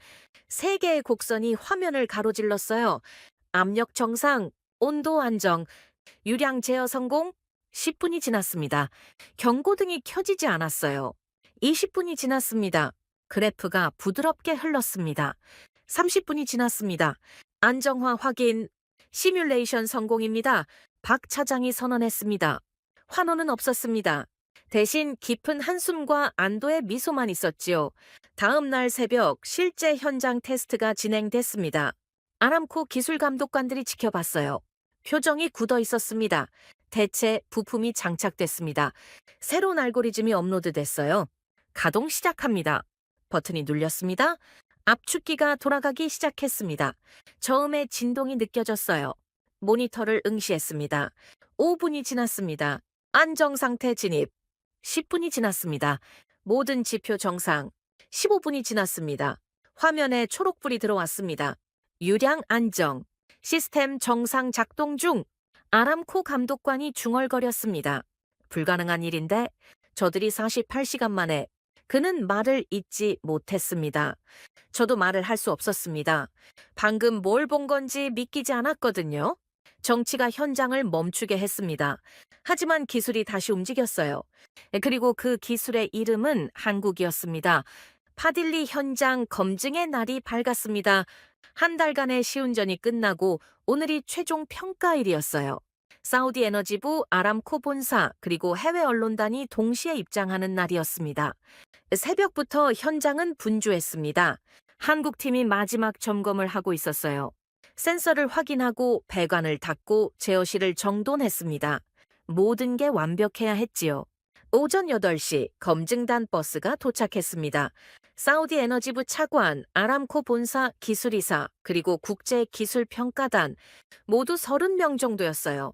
Speaker 3: 3개의 곡선이 화면을 가로질렀어요. 압력 정상, 온도 안정, 유량 제어 성공. 10분이 지났습니다. 경고등이 켜지지 않았어요. 20분이 지났습니다. 그래프가 부드럽게 흘렀습니다. 30분이 지났습니다. 안정화 확인. 시뮬레이션 성공입니다. 박 차장이 선언했습니다. 환호는 없었습니다. 대신 깊은 한숨과 안도의 미소만 있었지요. 다음 날 새벽 실제 현장 테스트가 진행됐습니다. 아람코 기술 감독관들이 지켜봤어요. 표정이 굳어 있었습니다. 대체 부품이 장착됐습니다. 새로운 알고리즘이 업로드됐어요. 가동 시작합니다. 버튼이 눌렸습니다. 압축기가 돌아가기 시작했습니다. 처음에 진동이 느껴졌어요. 모니터를 응시했습니다. 5분이 지났습니다. 안정상태 진입. 10분이 지났습니다. 모든 지표 정상. 15분이 지났습니다. 화면에 초록불이 들어왔습니다. 유량 안정. 시스템 정상 작동 중. 아람코 감독관이 중얼거렸습니다. 불가능한 일인데 저들이 48시간 만에 그는 말을 잇지 못했습니다. 저도 말을 할 수 없었습니다. 방금 뭘 본 건지 믿기지 않았거든요. 정치가 현장을 멈추게 했습니다. 하지만 기술이 다시 움직였어요. 그리고 그 기술의 이름은 한국이었습니다. 파딜리 현장 검증의 날이 밝았습니다. 한 달간의 시운전이 끝나고 오늘이 최종 평가일이었어요. 사우디 에너지부, 아람코 본사, 그리고 해외 언론단이 동시에 입장하는 날이었습니다. 새벽부터 현장은 분주했습니다. 한국팀이 마지막 점검을 하고 있었어요. 센서를 확인하고 배관을 닫고 제어실을 정돈했습니다. 모든 게 완벽해야 했지요. 오전 8시 검증단 버스가 도착했습니다. 사우디 에너지부 차관, 아람코 본사 기술이사, 그리고 국제기술평가단 모두 30명 정도였어요.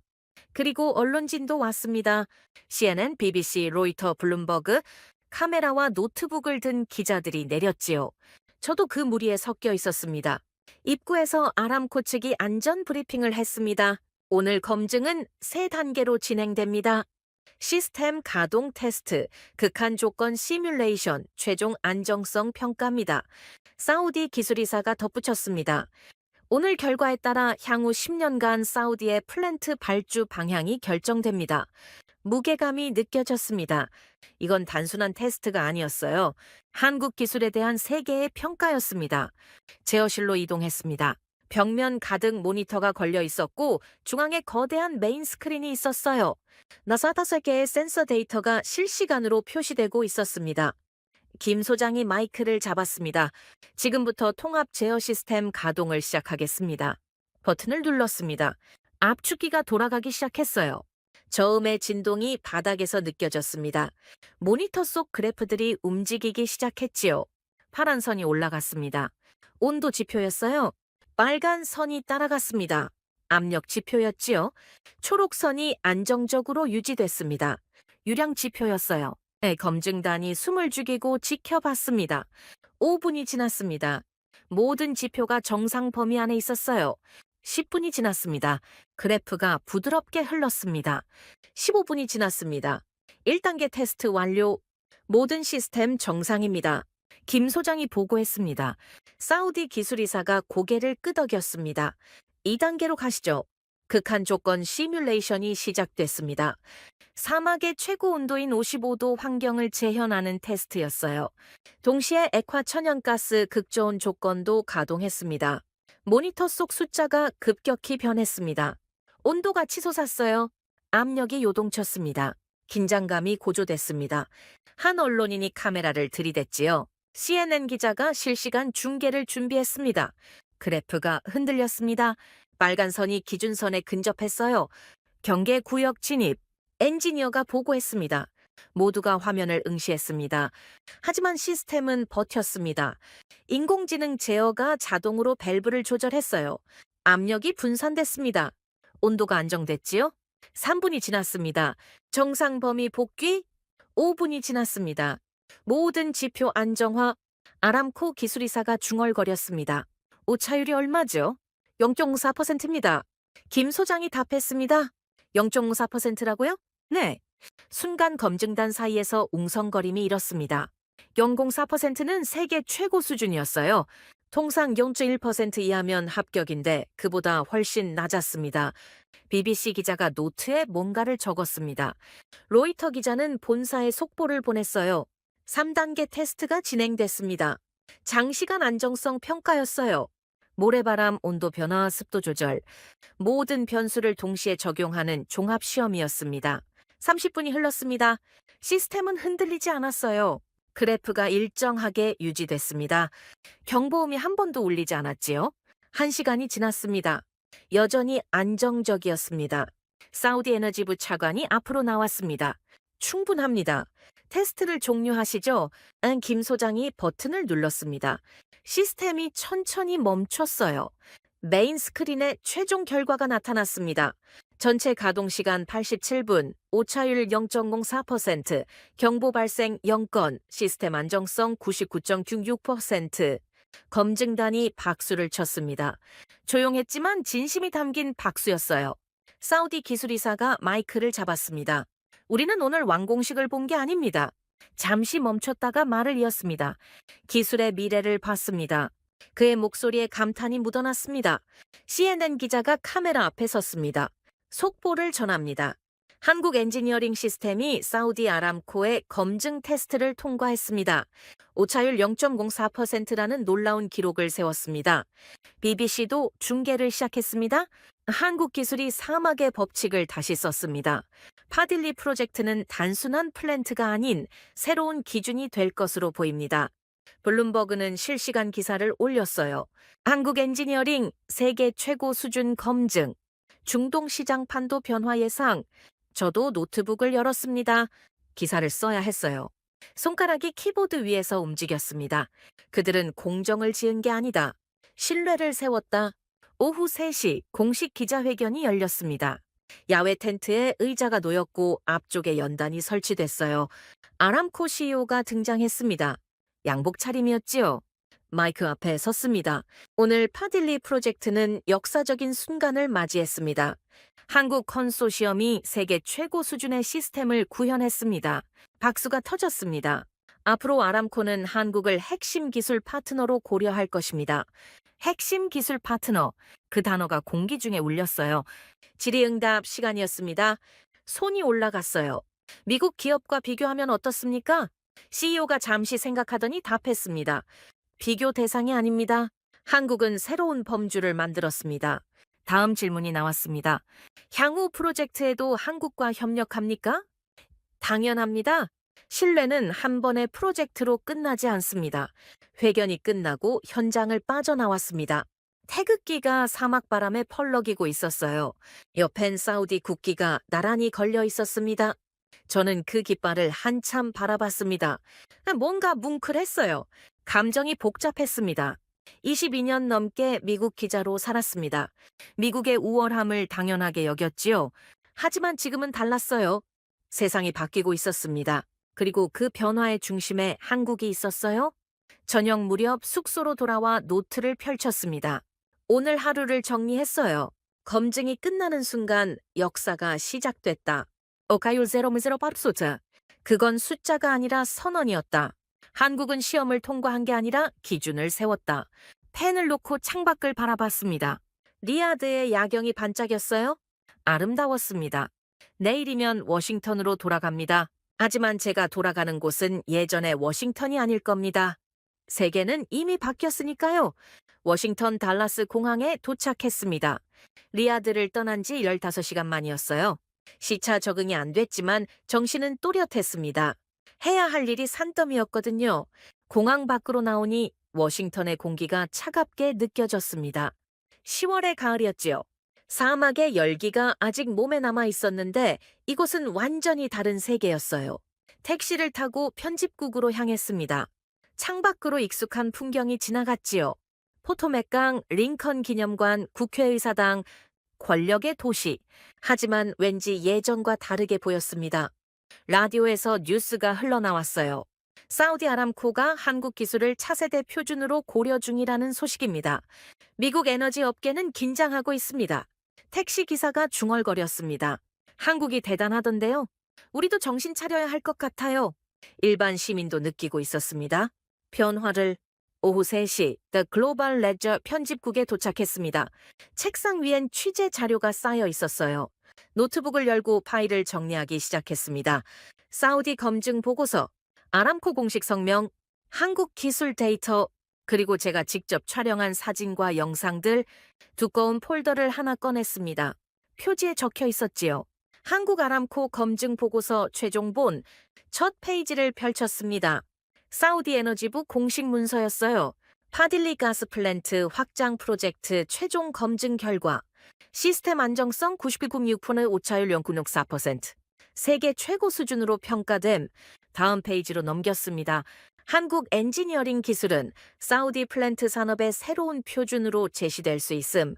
Speaker 3: 그리고 언론진도 왔습니다. CNN, BBC, 로이터, 블룸버그, 카메라와 노트북을 든 기자들이 내렸지요. 저도 그 무리에 섞여 있었습니다. 입구에서 아람코 측이 안전 브리핑을 했습니다. 오늘 검증은 3단계로 진행됩니다. 시스템 가동 테스트, 극한 조건 시뮬레이션, 최종 안정성 평가입니다. 사우디 기술이사가 덧붙였습니다. 오늘 결과에 따라 향후 10년간 사우디의 플랜트 발주 방향이 결정됩니다. 무게감이 느껴졌습니다. 이건 단순한 테스트가 아니었어요. 한국 기술에 대한 세계의 평가였습니다. 제어실로 이동했습니다. 벽면 가득 모니터가 걸려 있었고 중앙에 거대한 메인 스크린이 있었어요. 5개의 센서 데이터가 실시간으로 표시되고 있었습니다. 김 소장이 마이크를 잡았습니다. 지금부터 통합 제어 시스템 가동을 시작하겠습니다. 버튼을 눌렀습니다. 압축기가 돌아가기 시작했어요. 저음의 진동이 바닥에서 느껴졌습니다. 모니터 속 그래프들이 움직이기 시작했지요. 파란 선이 올라갔습니다. 온도 지표였어요. 빨간 선이 따라갔습니다. 압력 지표였지요. 초록 선이 안정적으로 유지됐습니다. 유량 지표였어요. 검증단이 숨을 죽이고 지켜봤습니다. 5분이 지났습니다. 모든 지표가 정상 범위 안에 있었어요. 10분이 지났습니다. 그래프가 부드럽게 흘렀습니다. 15분이 지났습니다. 1단계 테스트 완료. 모든 시스템 정상입니다. 김 소장이 보고했습니다. 사우디 기술이사가 고개를 끄덕였습니다. 2단계로 가시죠. 극한 조건 시뮬레이션이 시작됐습니다. 사막의 최고 온도인 55도 환경을 재현하는 테스트였어요. 동시에 액화 천연가스 극저온 조건도 가동했습니다. 모니터 속 숫자가 급격히 변했습니다. 온도가 치솟았어요. 압력이 요동쳤습니다. 긴장감이 고조됐습니다. 한 언론인이 카메라를 들이댔지요. CNN 기자가 실시간 중계를 준비했습니다. 그래프가 흔들렸습니다. 빨간 선이 기준선에 근접했어요. 경계 구역 진입. 엔지니어가 보고했습니다. 모두가 화면을 응시했습니다. 하지만 시스템은 버텼습니다. 인공지능 제어가 자동으로 밸브를 조절했어요. 압력이 분산됐습니다. 온도가 안정됐지요? 3분이 지났습니다. 정상 범위 복귀? 5분이 지났습니다. 모든 지표 안정화. 아람코 기술이사가 중얼거렸습니다. 오차율이 얼마죠? 0.54%입니다. 김 소장이 답했습니다. 0.54%라고요? 네. 순간 검증단 사이에서 웅성거림이 일었습니다. 0.04%는 세계 최고 수준이었어요. 통상 0.1% 이하면 합격인데 그보다 훨씬 낮았습니다. BBC 기자가 노트에 뭔가를 적었습니다. 로이터 기자는 본사에 속보를 보냈어요. 3단계 테스트가 진행됐습니다. 장시간 안정성 평가였어요. 모래바람, 온도 변화, 습도 조절, 모든 변수를 동시에 적용하는 종합 시험이었습니다. 30분이 흘렀습니다. 시스템은 흔들리지 않았어요. 그래프가 일정하게 유지됐습니다. 경보음이 한 번도 울리지 않았지요. 1시간이 지났습니다. 여전히 안정적이었습니다. 사우디 에너지부 차관이 앞으로 나왔습니다. 충분합니다. 테스트를 종료하시죠? 김 소장이 버튼을 눌렀습니다. 시스템이 천천히 멈췄어요. 메인 스크린에 최종 결과가 나타났습니다. 전체 가동 시간 87분, 오차율 0.04%, 경보 발생 0건, 시스템 안정성 99.96%. 검증단이 박수를 쳤습니다. 조용했지만 진심이 담긴 박수였어요. 사우디 기술이사가 마이크를 잡았습니다. 우리는 오늘 완공식을 본 게 아닙니다. 잠시 멈췄다가 말을 이었습니다. 기술의 미래를 봤습니다. 그의 목소리에 감탄이 묻어났습니다. CNN 기자가 카메라 앞에 섰습니다. 속보를 전합니다. 한국 엔지니어링 시스템이 사우디 아람코의 검증 테스트를 통과했습니다. 오차율 0.04%라는 놀라운 기록을 세웠습니다. BBC도 중계를 시작했습니다. 한국 기술이 사막의 법칙을 다시 썼습니다. 파딜리 프로젝트는 단순한 플랜트가 아닌 새로운 기준이 될 것으로 보입니다. 블룸버그는 실시간 기사를 올렸어요. 한국 엔지니어링 세계 최고 수준 검증. 중동 시장 판도 변화 예상. 저도 노트북을 열었습니다. 기사를 써야 했어요. 손가락이 키보드 위에서 움직였습니다. 그들은 공정을 지은 게 아니다. 신뢰를 세웠다. 오후 3시 공식 기자회견이 열렸습니다. 야외 텐트에 의자가 놓였고 앞쪽에 연단이 설치됐어요. 아람코 CEO가 등장했습니다. 양복 차림이었지요. 마이크 앞에 섰습니다. 오늘 파딜리 프로젝트는 역사적인 순간을 맞이했습니다. 한국 컨소시엄이 세계 최고 수준의 시스템을 구현했습니다. 박수가 터졌습니다. 앞으로 아람코는 한국을 핵심 기술 파트너로 고려할 것입니다. 핵심 기술 파트너, 그 단어가 공기 중에 울렸어요. 질의응답 시간이었습니다. 손이 올라갔어요. 미국 기업과 비교하면 어떻습니까? CEO가 잠시 생각하더니 답했습니다. 비교 대상이 아닙니다. 한국은 새로운 범주를 만들었습니다. 다음 질문이 나왔습니다. 향후 프로젝트에도 한국과 협력합니까? 당연합니다. 신뢰는 한 번의 프로젝트로 끝나지 않습니다. 회견이 끝나고 현장을 빠져나왔습니다. 태극기가 사막바람에 펄럭이고 있었어요. 옆엔 사우디 국기가 나란히 걸려 있었습니다. 저는 그 깃발을 한참 바라봤습니다. 뭔가 뭉클했어요. 감정이 복잡했습니다. 22년 넘게 미국 기자로 살았습니다. 미국의 우월함을 당연하게 여겼지요. 하지만 지금은 달랐어요. 세상이 바뀌고 있었습니다. 그리고 그 변화의 중심에 한국이 있었어요. 저녁 무렵 숙소로 돌아와 노트를 펼쳤습니다. 오늘 하루를 정리했어요. 검증이 끝나는 순간 역사가 시작됐다. 오카율 0.08%. 그건 숫자가 아니라 선언이었다. 한국은 시험을 통과한 게 아니라 기준을 세웠다. 펜을 놓고 창밖을 바라봤습니다. 리야드의 야경이 반짝였어요. 아름다웠습니다. 내일이면 워싱턴으로 돌아갑니다. 하지만 제가 돌아가는 곳은 예전의 워싱턴이 아닐 겁니다. 세계는 이미 바뀌었으니까요. 워싱턴 달라스 공항에 도착했습니다. 리야드를 떠난 지 15시간 만이었어요. 시차 적응이 안 됐지만 정신은 또렷했습니다. 해야 할 일이 산더미였거든요. 공항 밖으로 나오니 워싱턴의 공기가 차갑게 느껴졌습니다. 10월의 가을이었지요. 사막의 열기가 아직 몸에 남아 있었는데 이곳은 완전히 다른 세계였어요. 택시를 타고 편집국으로 향했습니다. 창밖으로 익숙한 풍경이 지나갔지요. 포토맥강, 링컨 기념관, 국회의사당, 권력의 도시. 하지만 왠지 예전과 다르게 보였습니다. 라디오에서 뉴스가 흘러나왔어요. 사우디 아람코가 한국 기술을 차세대 표준으로 고려 중이라는 소식입니다. 미국 에너지 업계는 긴장하고 있습니다. 택시 기사가 중얼거렸습니다. 한국이 대단하던데요. 우리도 정신 차려야 할 것 같아요. 일반 시민도 느끼고 있었습니다. 변화를. 오후 3시 The Global Ledger 편집국에 도착했습니다. 책상 위엔 취재 자료가 쌓여 있었어요. 노트북을 열고 파일을 정리하기 시작했습니다. 사우디 검증 보고서, 아람코 공식 성명, 한국 기술 데이터, 그리고 제가 직접 촬영한 사진과 영상들, 두꺼운 폴더를 하나 꺼냈습니다. 표지에 적혀 있었지요. 한국 아람코 검증 보고서 최종본 첫 페이지를 펼쳤습니다. 사우디 에너지부 공식 문서였어요. 파딜리 가스 플랜트 확장 프로젝트 최종 검증 결과. 시스템 안정성 99.6%, 오차율 0.94%. 세계 최고 수준으로 평가됨. 다음 페이지로 넘겼습니다. 한국 엔지니어링 기술은 사우디 플랜트 산업의 새로운 표준으로 제시될 수 있음.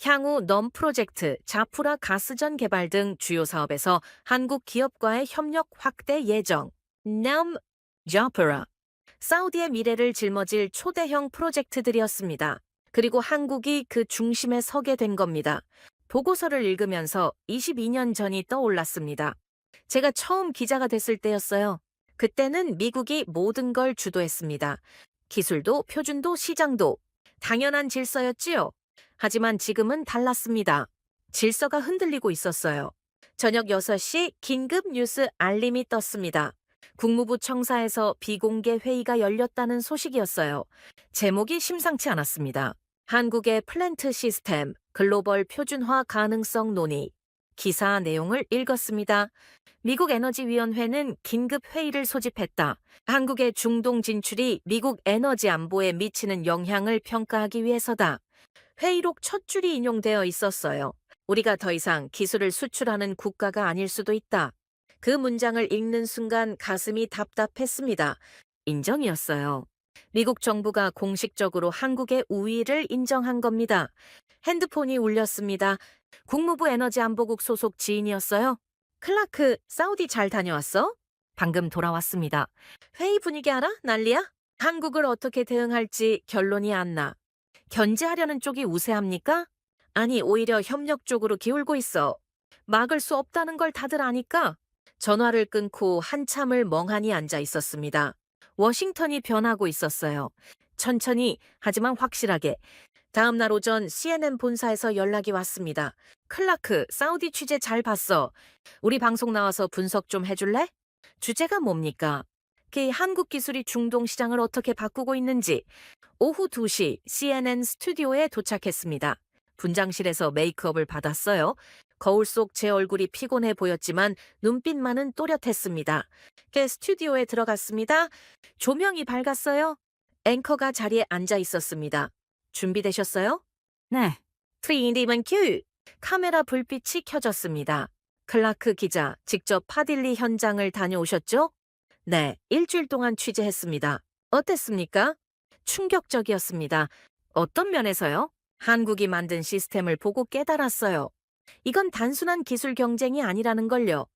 Speaker 3: 향후 넘 프로젝트, 자프라 가스전 개발 등 주요 사업에서 한국 기업과의 협력 확대 예정. 넘 자프라. 사우디의 미래를 짊어질 초대형 프로젝트들이었습니다. 그리고 한국이 그 중심에 서게 된 겁니다. 보고서를 읽으면서 22년 전이 떠올랐습니다. 제가 처음 기자가 됐을 때였어요. 그때는 미국이 모든 걸 주도했습니다. 기술도 표준도 시장도 당연한 질서였지요. 하지만 지금은 달랐습니다. 질서가 흔들리고 있었어요. 저녁 6시 긴급 뉴스 알림이 떴습니다. 국무부 청사에서 비공개 회의가 열렸다는 소식이었어요. 제목이 심상치 않았습니다. 한국의 플랜트 시스템, 글로벌 표준화 가능성 논의. 기사 내용을 읽었습니다. 미국 에너지위원회는 긴급 회의를 소집했다. 한국의 중동 진출이 미국 에너지 안보에 미치는 영향을 평가하기 위해서다. 회의록 첫 줄이 인용되어 있었어요. 우리가 더 이상 기술을 수출하는 국가가 아닐 수도 있다. 그 문장을 읽는 순간 가슴이 답답했습니다. 인정이었어요. 미국 정부가 공식적으로 한국의 우위를 인정한 겁니다. 핸드폰이 울렸습니다. 국무부 에너지안보국 소속 지인이었어요. 클라크, 사우디 잘 다녀왔어? 방금 돌아왔습니다. 회의 분위기 알아? 난리야? 한국을 어떻게 대응할지 결론이 안 나. 견제하려는 쪽이 우세합니까? 아니, 오히려 협력 쪽으로 기울고 있어. 막을 수 없다는 걸 다들 아니까. 전화를 끊고 한참을 멍하니 앉아 있었습니다. 워싱턴이 변하고 있었어요. 천천히, 하지만 확실하게. 다음 날 오전 CNN 본사에서 연락이 왔습니다. 클라크, 사우디 취재 잘 봤어. 우리 방송 나와서 분석 좀 해줄래? 주제가 뭡니까? 그 한국 기술이 중동 시장을 어떻게 바꾸고 있는지. 오후 2시 CNN 스튜디오에 도착했습니다. 분장실에서 메이크업을 받았어요. 거울 속 제 얼굴이 피곤해 보였지만 눈빛만은 또렷했습니다. 그 스튜디오에 들어갔습니다. 조명이 밝았어요. 앵커가 자리에 앉아 있었습니다. 준비되셨어요? 네. 3D만 큐! 카메라 불빛이 켜졌습니다. 클라크 기자, 직접 파딜리 현장을 다녀오셨죠? 네, 일주일 동안 취재했습니다. 어땠습니까? 충격적이었습니다. 어떤 면에서요? 한국이 만든 시스템을 보고 깨달았어요. 이건 단순한 기술 경쟁이 아니라는 걸요.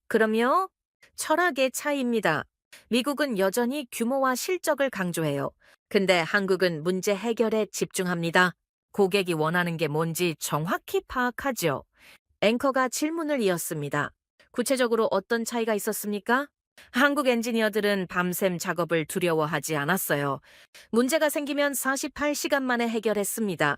Speaker 3: 그럼요? 철학의 차이입니다. 미국은 여전히 규모와 실적을 강조해요. 근데 한국은 문제 해결에 집중합니다. 고객이 원하는 게 뭔지 정확히 파악하죠. 앵커가 질문을 이었습니다. 구체적으로 어떤 차이가 있었습니까? 한국 엔지니어들은 밤샘 작업을 두려워하지 않았어요. 문제가 생기면 48시간 만에 해결했습니다.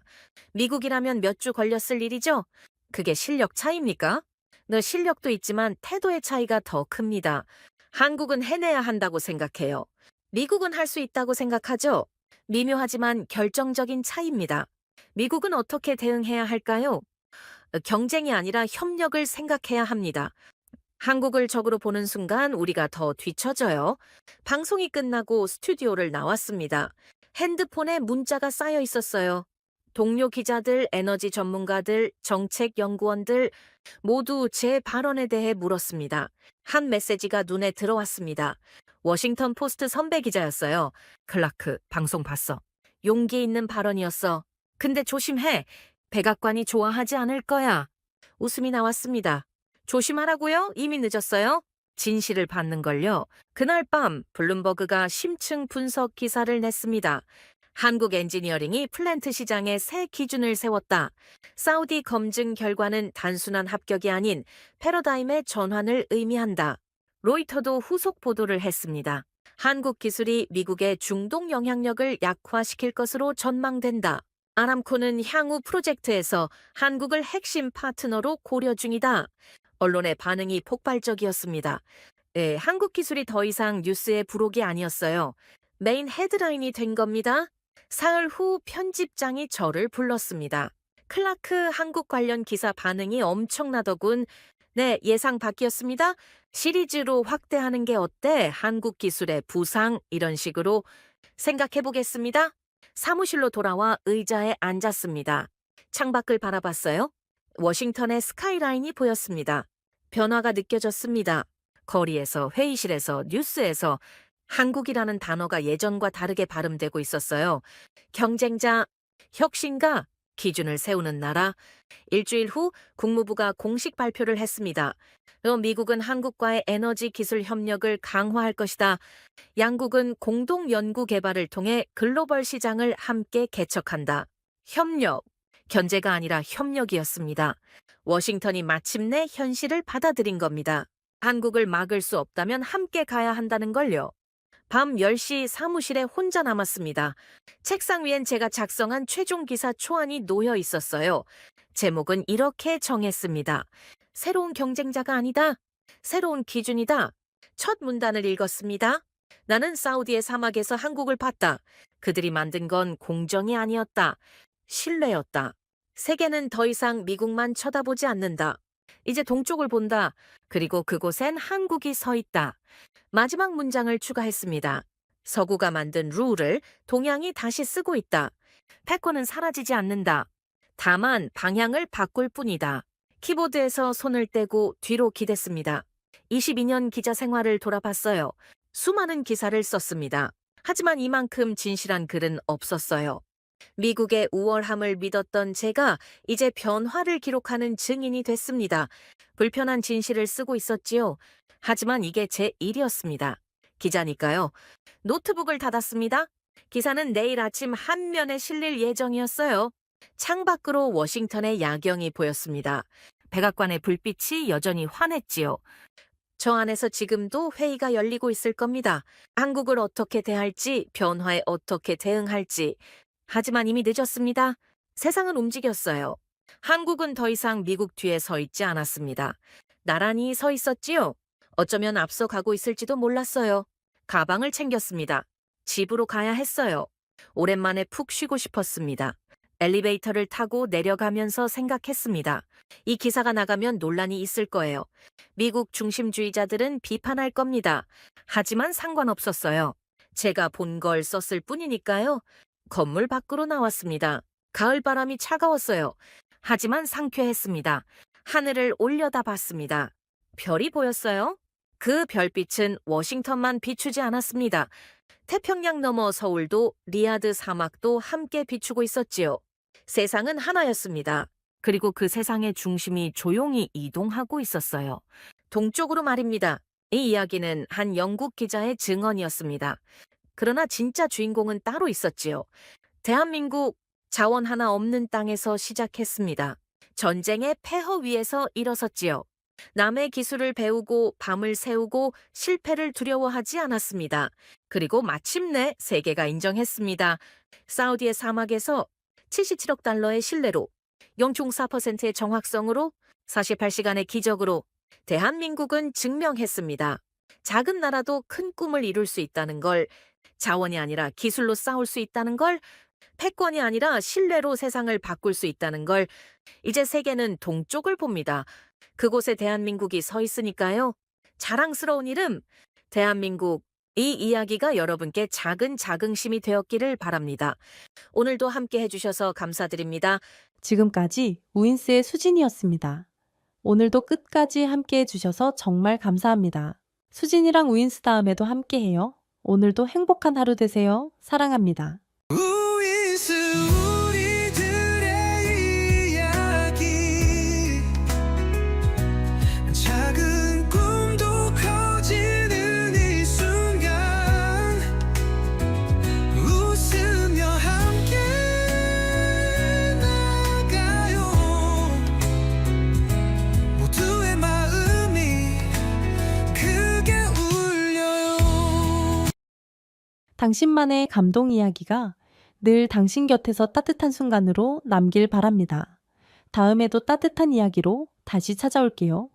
Speaker 3: 미국이라면 몇 주 걸렸을 일이죠? 그게 실력 차이입니까? 네, 실력도 있지만 태도의 차이가 더 큽니다. 한국은 해내야 한다고 생각해요. 미국은 할 수 있다고 생각하죠? 미묘하지만 결정적인 차이입니다. 미국은 어떻게 대응해야 할까요? 경쟁이 아니라 협력을 생각해야 합니다. 한국을 적으로 보는 순간 우리가 더 뒤처져요. 방송이 끝나고 스튜디오를 나왔습니다. 핸드폰에 문자가 쌓여 있었어요. 동료 기자들, 에너지 전문가들, 정책 연구원들 모두 제 발언에 대해 물었습니다. 한 메시지가 눈에 들어왔습니다. 워싱턴 포스트 선배 기자였어요. 클라크, 방송 봤어. 용기 있는 발언이었어. 근데 조심해. 백악관이 좋아하지 않을 거야. 웃음이 나왔습니다. 조심하라고요? 이미 늦었어요? 진실을 받는걸요. 그날 밤 블룸버그가 심층 분석 기사를 냈습니다. 한국 엔지니어링이 플랜트 시장에 새 기준을 세웠다. 사우디 검증 결과는 단순한 합격이 아닌 패러다임의 전환을 의미한다. 로이터도 후속 보도를 했습니다. 한국 기술이 미국의 중동 영향력을 약화시킬 것으로 전망된다. 아람코는 향후 프로젝트에서 한국을 핵심 파트너로 고려 중이다. 언론의 반응이 폭발적이었습니다. 네, 한국 기술이 더 이상 뉴스의 부록이 아니었어요. 메인 헤드라인이 된 겁니다. 사흘 후 편집장이 저를 불렀습니다. 클라크 한국 관련 기사 반응이 엄청나더군. 네, 예상 밖이었습니다. 시리즈로 확대하는 게 어때? 한국 기술의 부상 이런 식으로 생각해 보겠습니다. 사무실로 돌아와 의자에 앉았습니다. 창밖을 바라봤어요. 워싱턴의 스카이라인이 보였습니다. 변화가 느껴졌습니다. 거리에서, 회의실에서, 뉴스에서 한국이라는 단어가 예전과 다르게 발음되고 있었어요. 경쟁자, 혁신가, 기준을 세우는 나라. 일주일 후 국무부가 공식 발표를 했습니다. 미국은 한국과의 에너지 기술 협력을 강화할 것이다. 양국은 공동 연구 개발을 통해 글로벌 시장을 함께 개척한다. 협력, 견제가 아니라 협력이었습니다. 워싱턴이 마침내 현실을 받아들인 겁니다. 한국을 막을 수 없다면 함께 가야 한다는 걸요. 밤 10시 사무실에 혼자 남았습니다. 책상 위엔 제가 작성한 최종 기사 초안이 놓여 있었어요. 제목은 이렇게 정했습니다. 새로운 경쟁자가 아니다. 새로운 기준이다. 첫 문단을 읽었습니다. 나는 사우디의 사막에서 한국을 봤다. 그들이 만든 건 공정이 아니었다. 신뢰였다. 세계는 더 이상 미국만 쳐다보지 않는다. 이제 동쪽을 본다. 그리고 그곳엔 한국이 서 있다. 마지막 문장을 추가했습니다. 서구가 만든 룰을 동양이 다시 쓰고 있다. 패권은 사라지지 않는다. 다만 방향을 바꿀 뿐이다. 키보드에서 손을 떼고 뒤로 기댔습니다. 22년 기자 생활을 돌아봤어요. 수많은 기사를 썼습니다. 하지만 이만큼 진실한 글은 없었어요. 미국의 우월함을 믿었던 제가 이제 변화를 기록하는 증인이 됐습니다. 불편한 진실을 쓰고 있었지요. 하지만 이게 제 일이었습니다. 기자니까요. 노트북을 닫았습니다. 기사는 내일 아침 한 면에 실릴 예정이었어요. 창밖으로 워싱턴의 야경이 보였습니다. 백악관의 불빛이 여전히 환했지요. 저 안에서 지금도 회의가 열리고 있을 겁니다. 한국을 어떻게 대할지, 변화에 어떻게 대응할지. 하지만 이미 늦었습니다. 세상은 움직였어요. 한국은 더 이상 미국 뒤에 서 있지 않았습니다. 나란히 서 있었지요. 어쩌면 앞서가고 있을지도 몰랐어요. 가방을 챙겼습니다. 집으로 가야 했어요. 오랜만에 푹 쉬고 싶었습니다. 엘리베이터를 타고 내려가면서 생각했습니다. 이 기사가 나가면 논란이 있을 거예요. 미국 중심주의자들은 비판할 겁니다. 하지만 상관없었어요. 제가 본 걸 썼을 뿐이니까요. 건물 밖으로 나왔습니다. 가을바람이 차가웠어요. 하지만 상쾌했습니다. 하늘을 올려다봤습니다. 별이 보였어요. 그 별빛은 워싱턴만 비추지 않았습니다. 태평양 너머 서울도 리야드 사막도 함께 비추고 있었지요. 세상은 하나였습니다. 그리고 그 세상의 중심이 조용히 이동하고 있었어요. 동쪽으로 말입니다. 이 이야기는 한 영국 기자의 증언이었습니다. 그러나 진짜 주인공은 따로 있었지요. 대한민국 자원 하나 없는 땅에서 시작했습니다. 전쟁의 폐허 위에서 일어섰지요. 남의 기술을 배우고 밤을 새우고 실패를 두려워하지 않았습니다. 그리고 마침내 세계가 인정했습니다. 사우디의 사막에서 77억 달러의 신뢰로, 0.4%의 정확성으로, 48시간의 기적으로 대한민국은 증명했습니다. 작은 나라도 큰 꿈을 이룰 수 있다는 걸, 자원이 아니라 기술로 싸울 수 있다는 걸, 패권이 아니라 신뢰로 세상을 바꿀 수 있다는 걸, 이제 세계는 동쪽을 봅니다. 그곳에 대한민국이 서 있으니까요. 자랑스러운 이름, 대한민국. 이 이야기가 여러분께 작은 자긍심이 되었기를 바랍니다. 오늘도 함께 해주셔서 감사드립니다.
Speaker 2: 지금까지 우인스의 수진이었습니다. 오늘도 끝까지 함께 해주셔서 정말 감사합니다. 수진이랑 우인스 다음에도 함께해요. 오늘도 행복한 하루 되세요. 사랑합니다.
Speaker 4: 우인스 우리들의 이야기 작은 꿈도 커지는 이 순간 웃으며 함께 나가요 모두의 마음이 크게 울려요.
Speaker 2: 당신만의 감동 이야기가 늘 당신 곁에서 따뜻한 순간으로 남길 바랍니다. 다음에도 따뜻한 이야기로 다시 찾아올게요.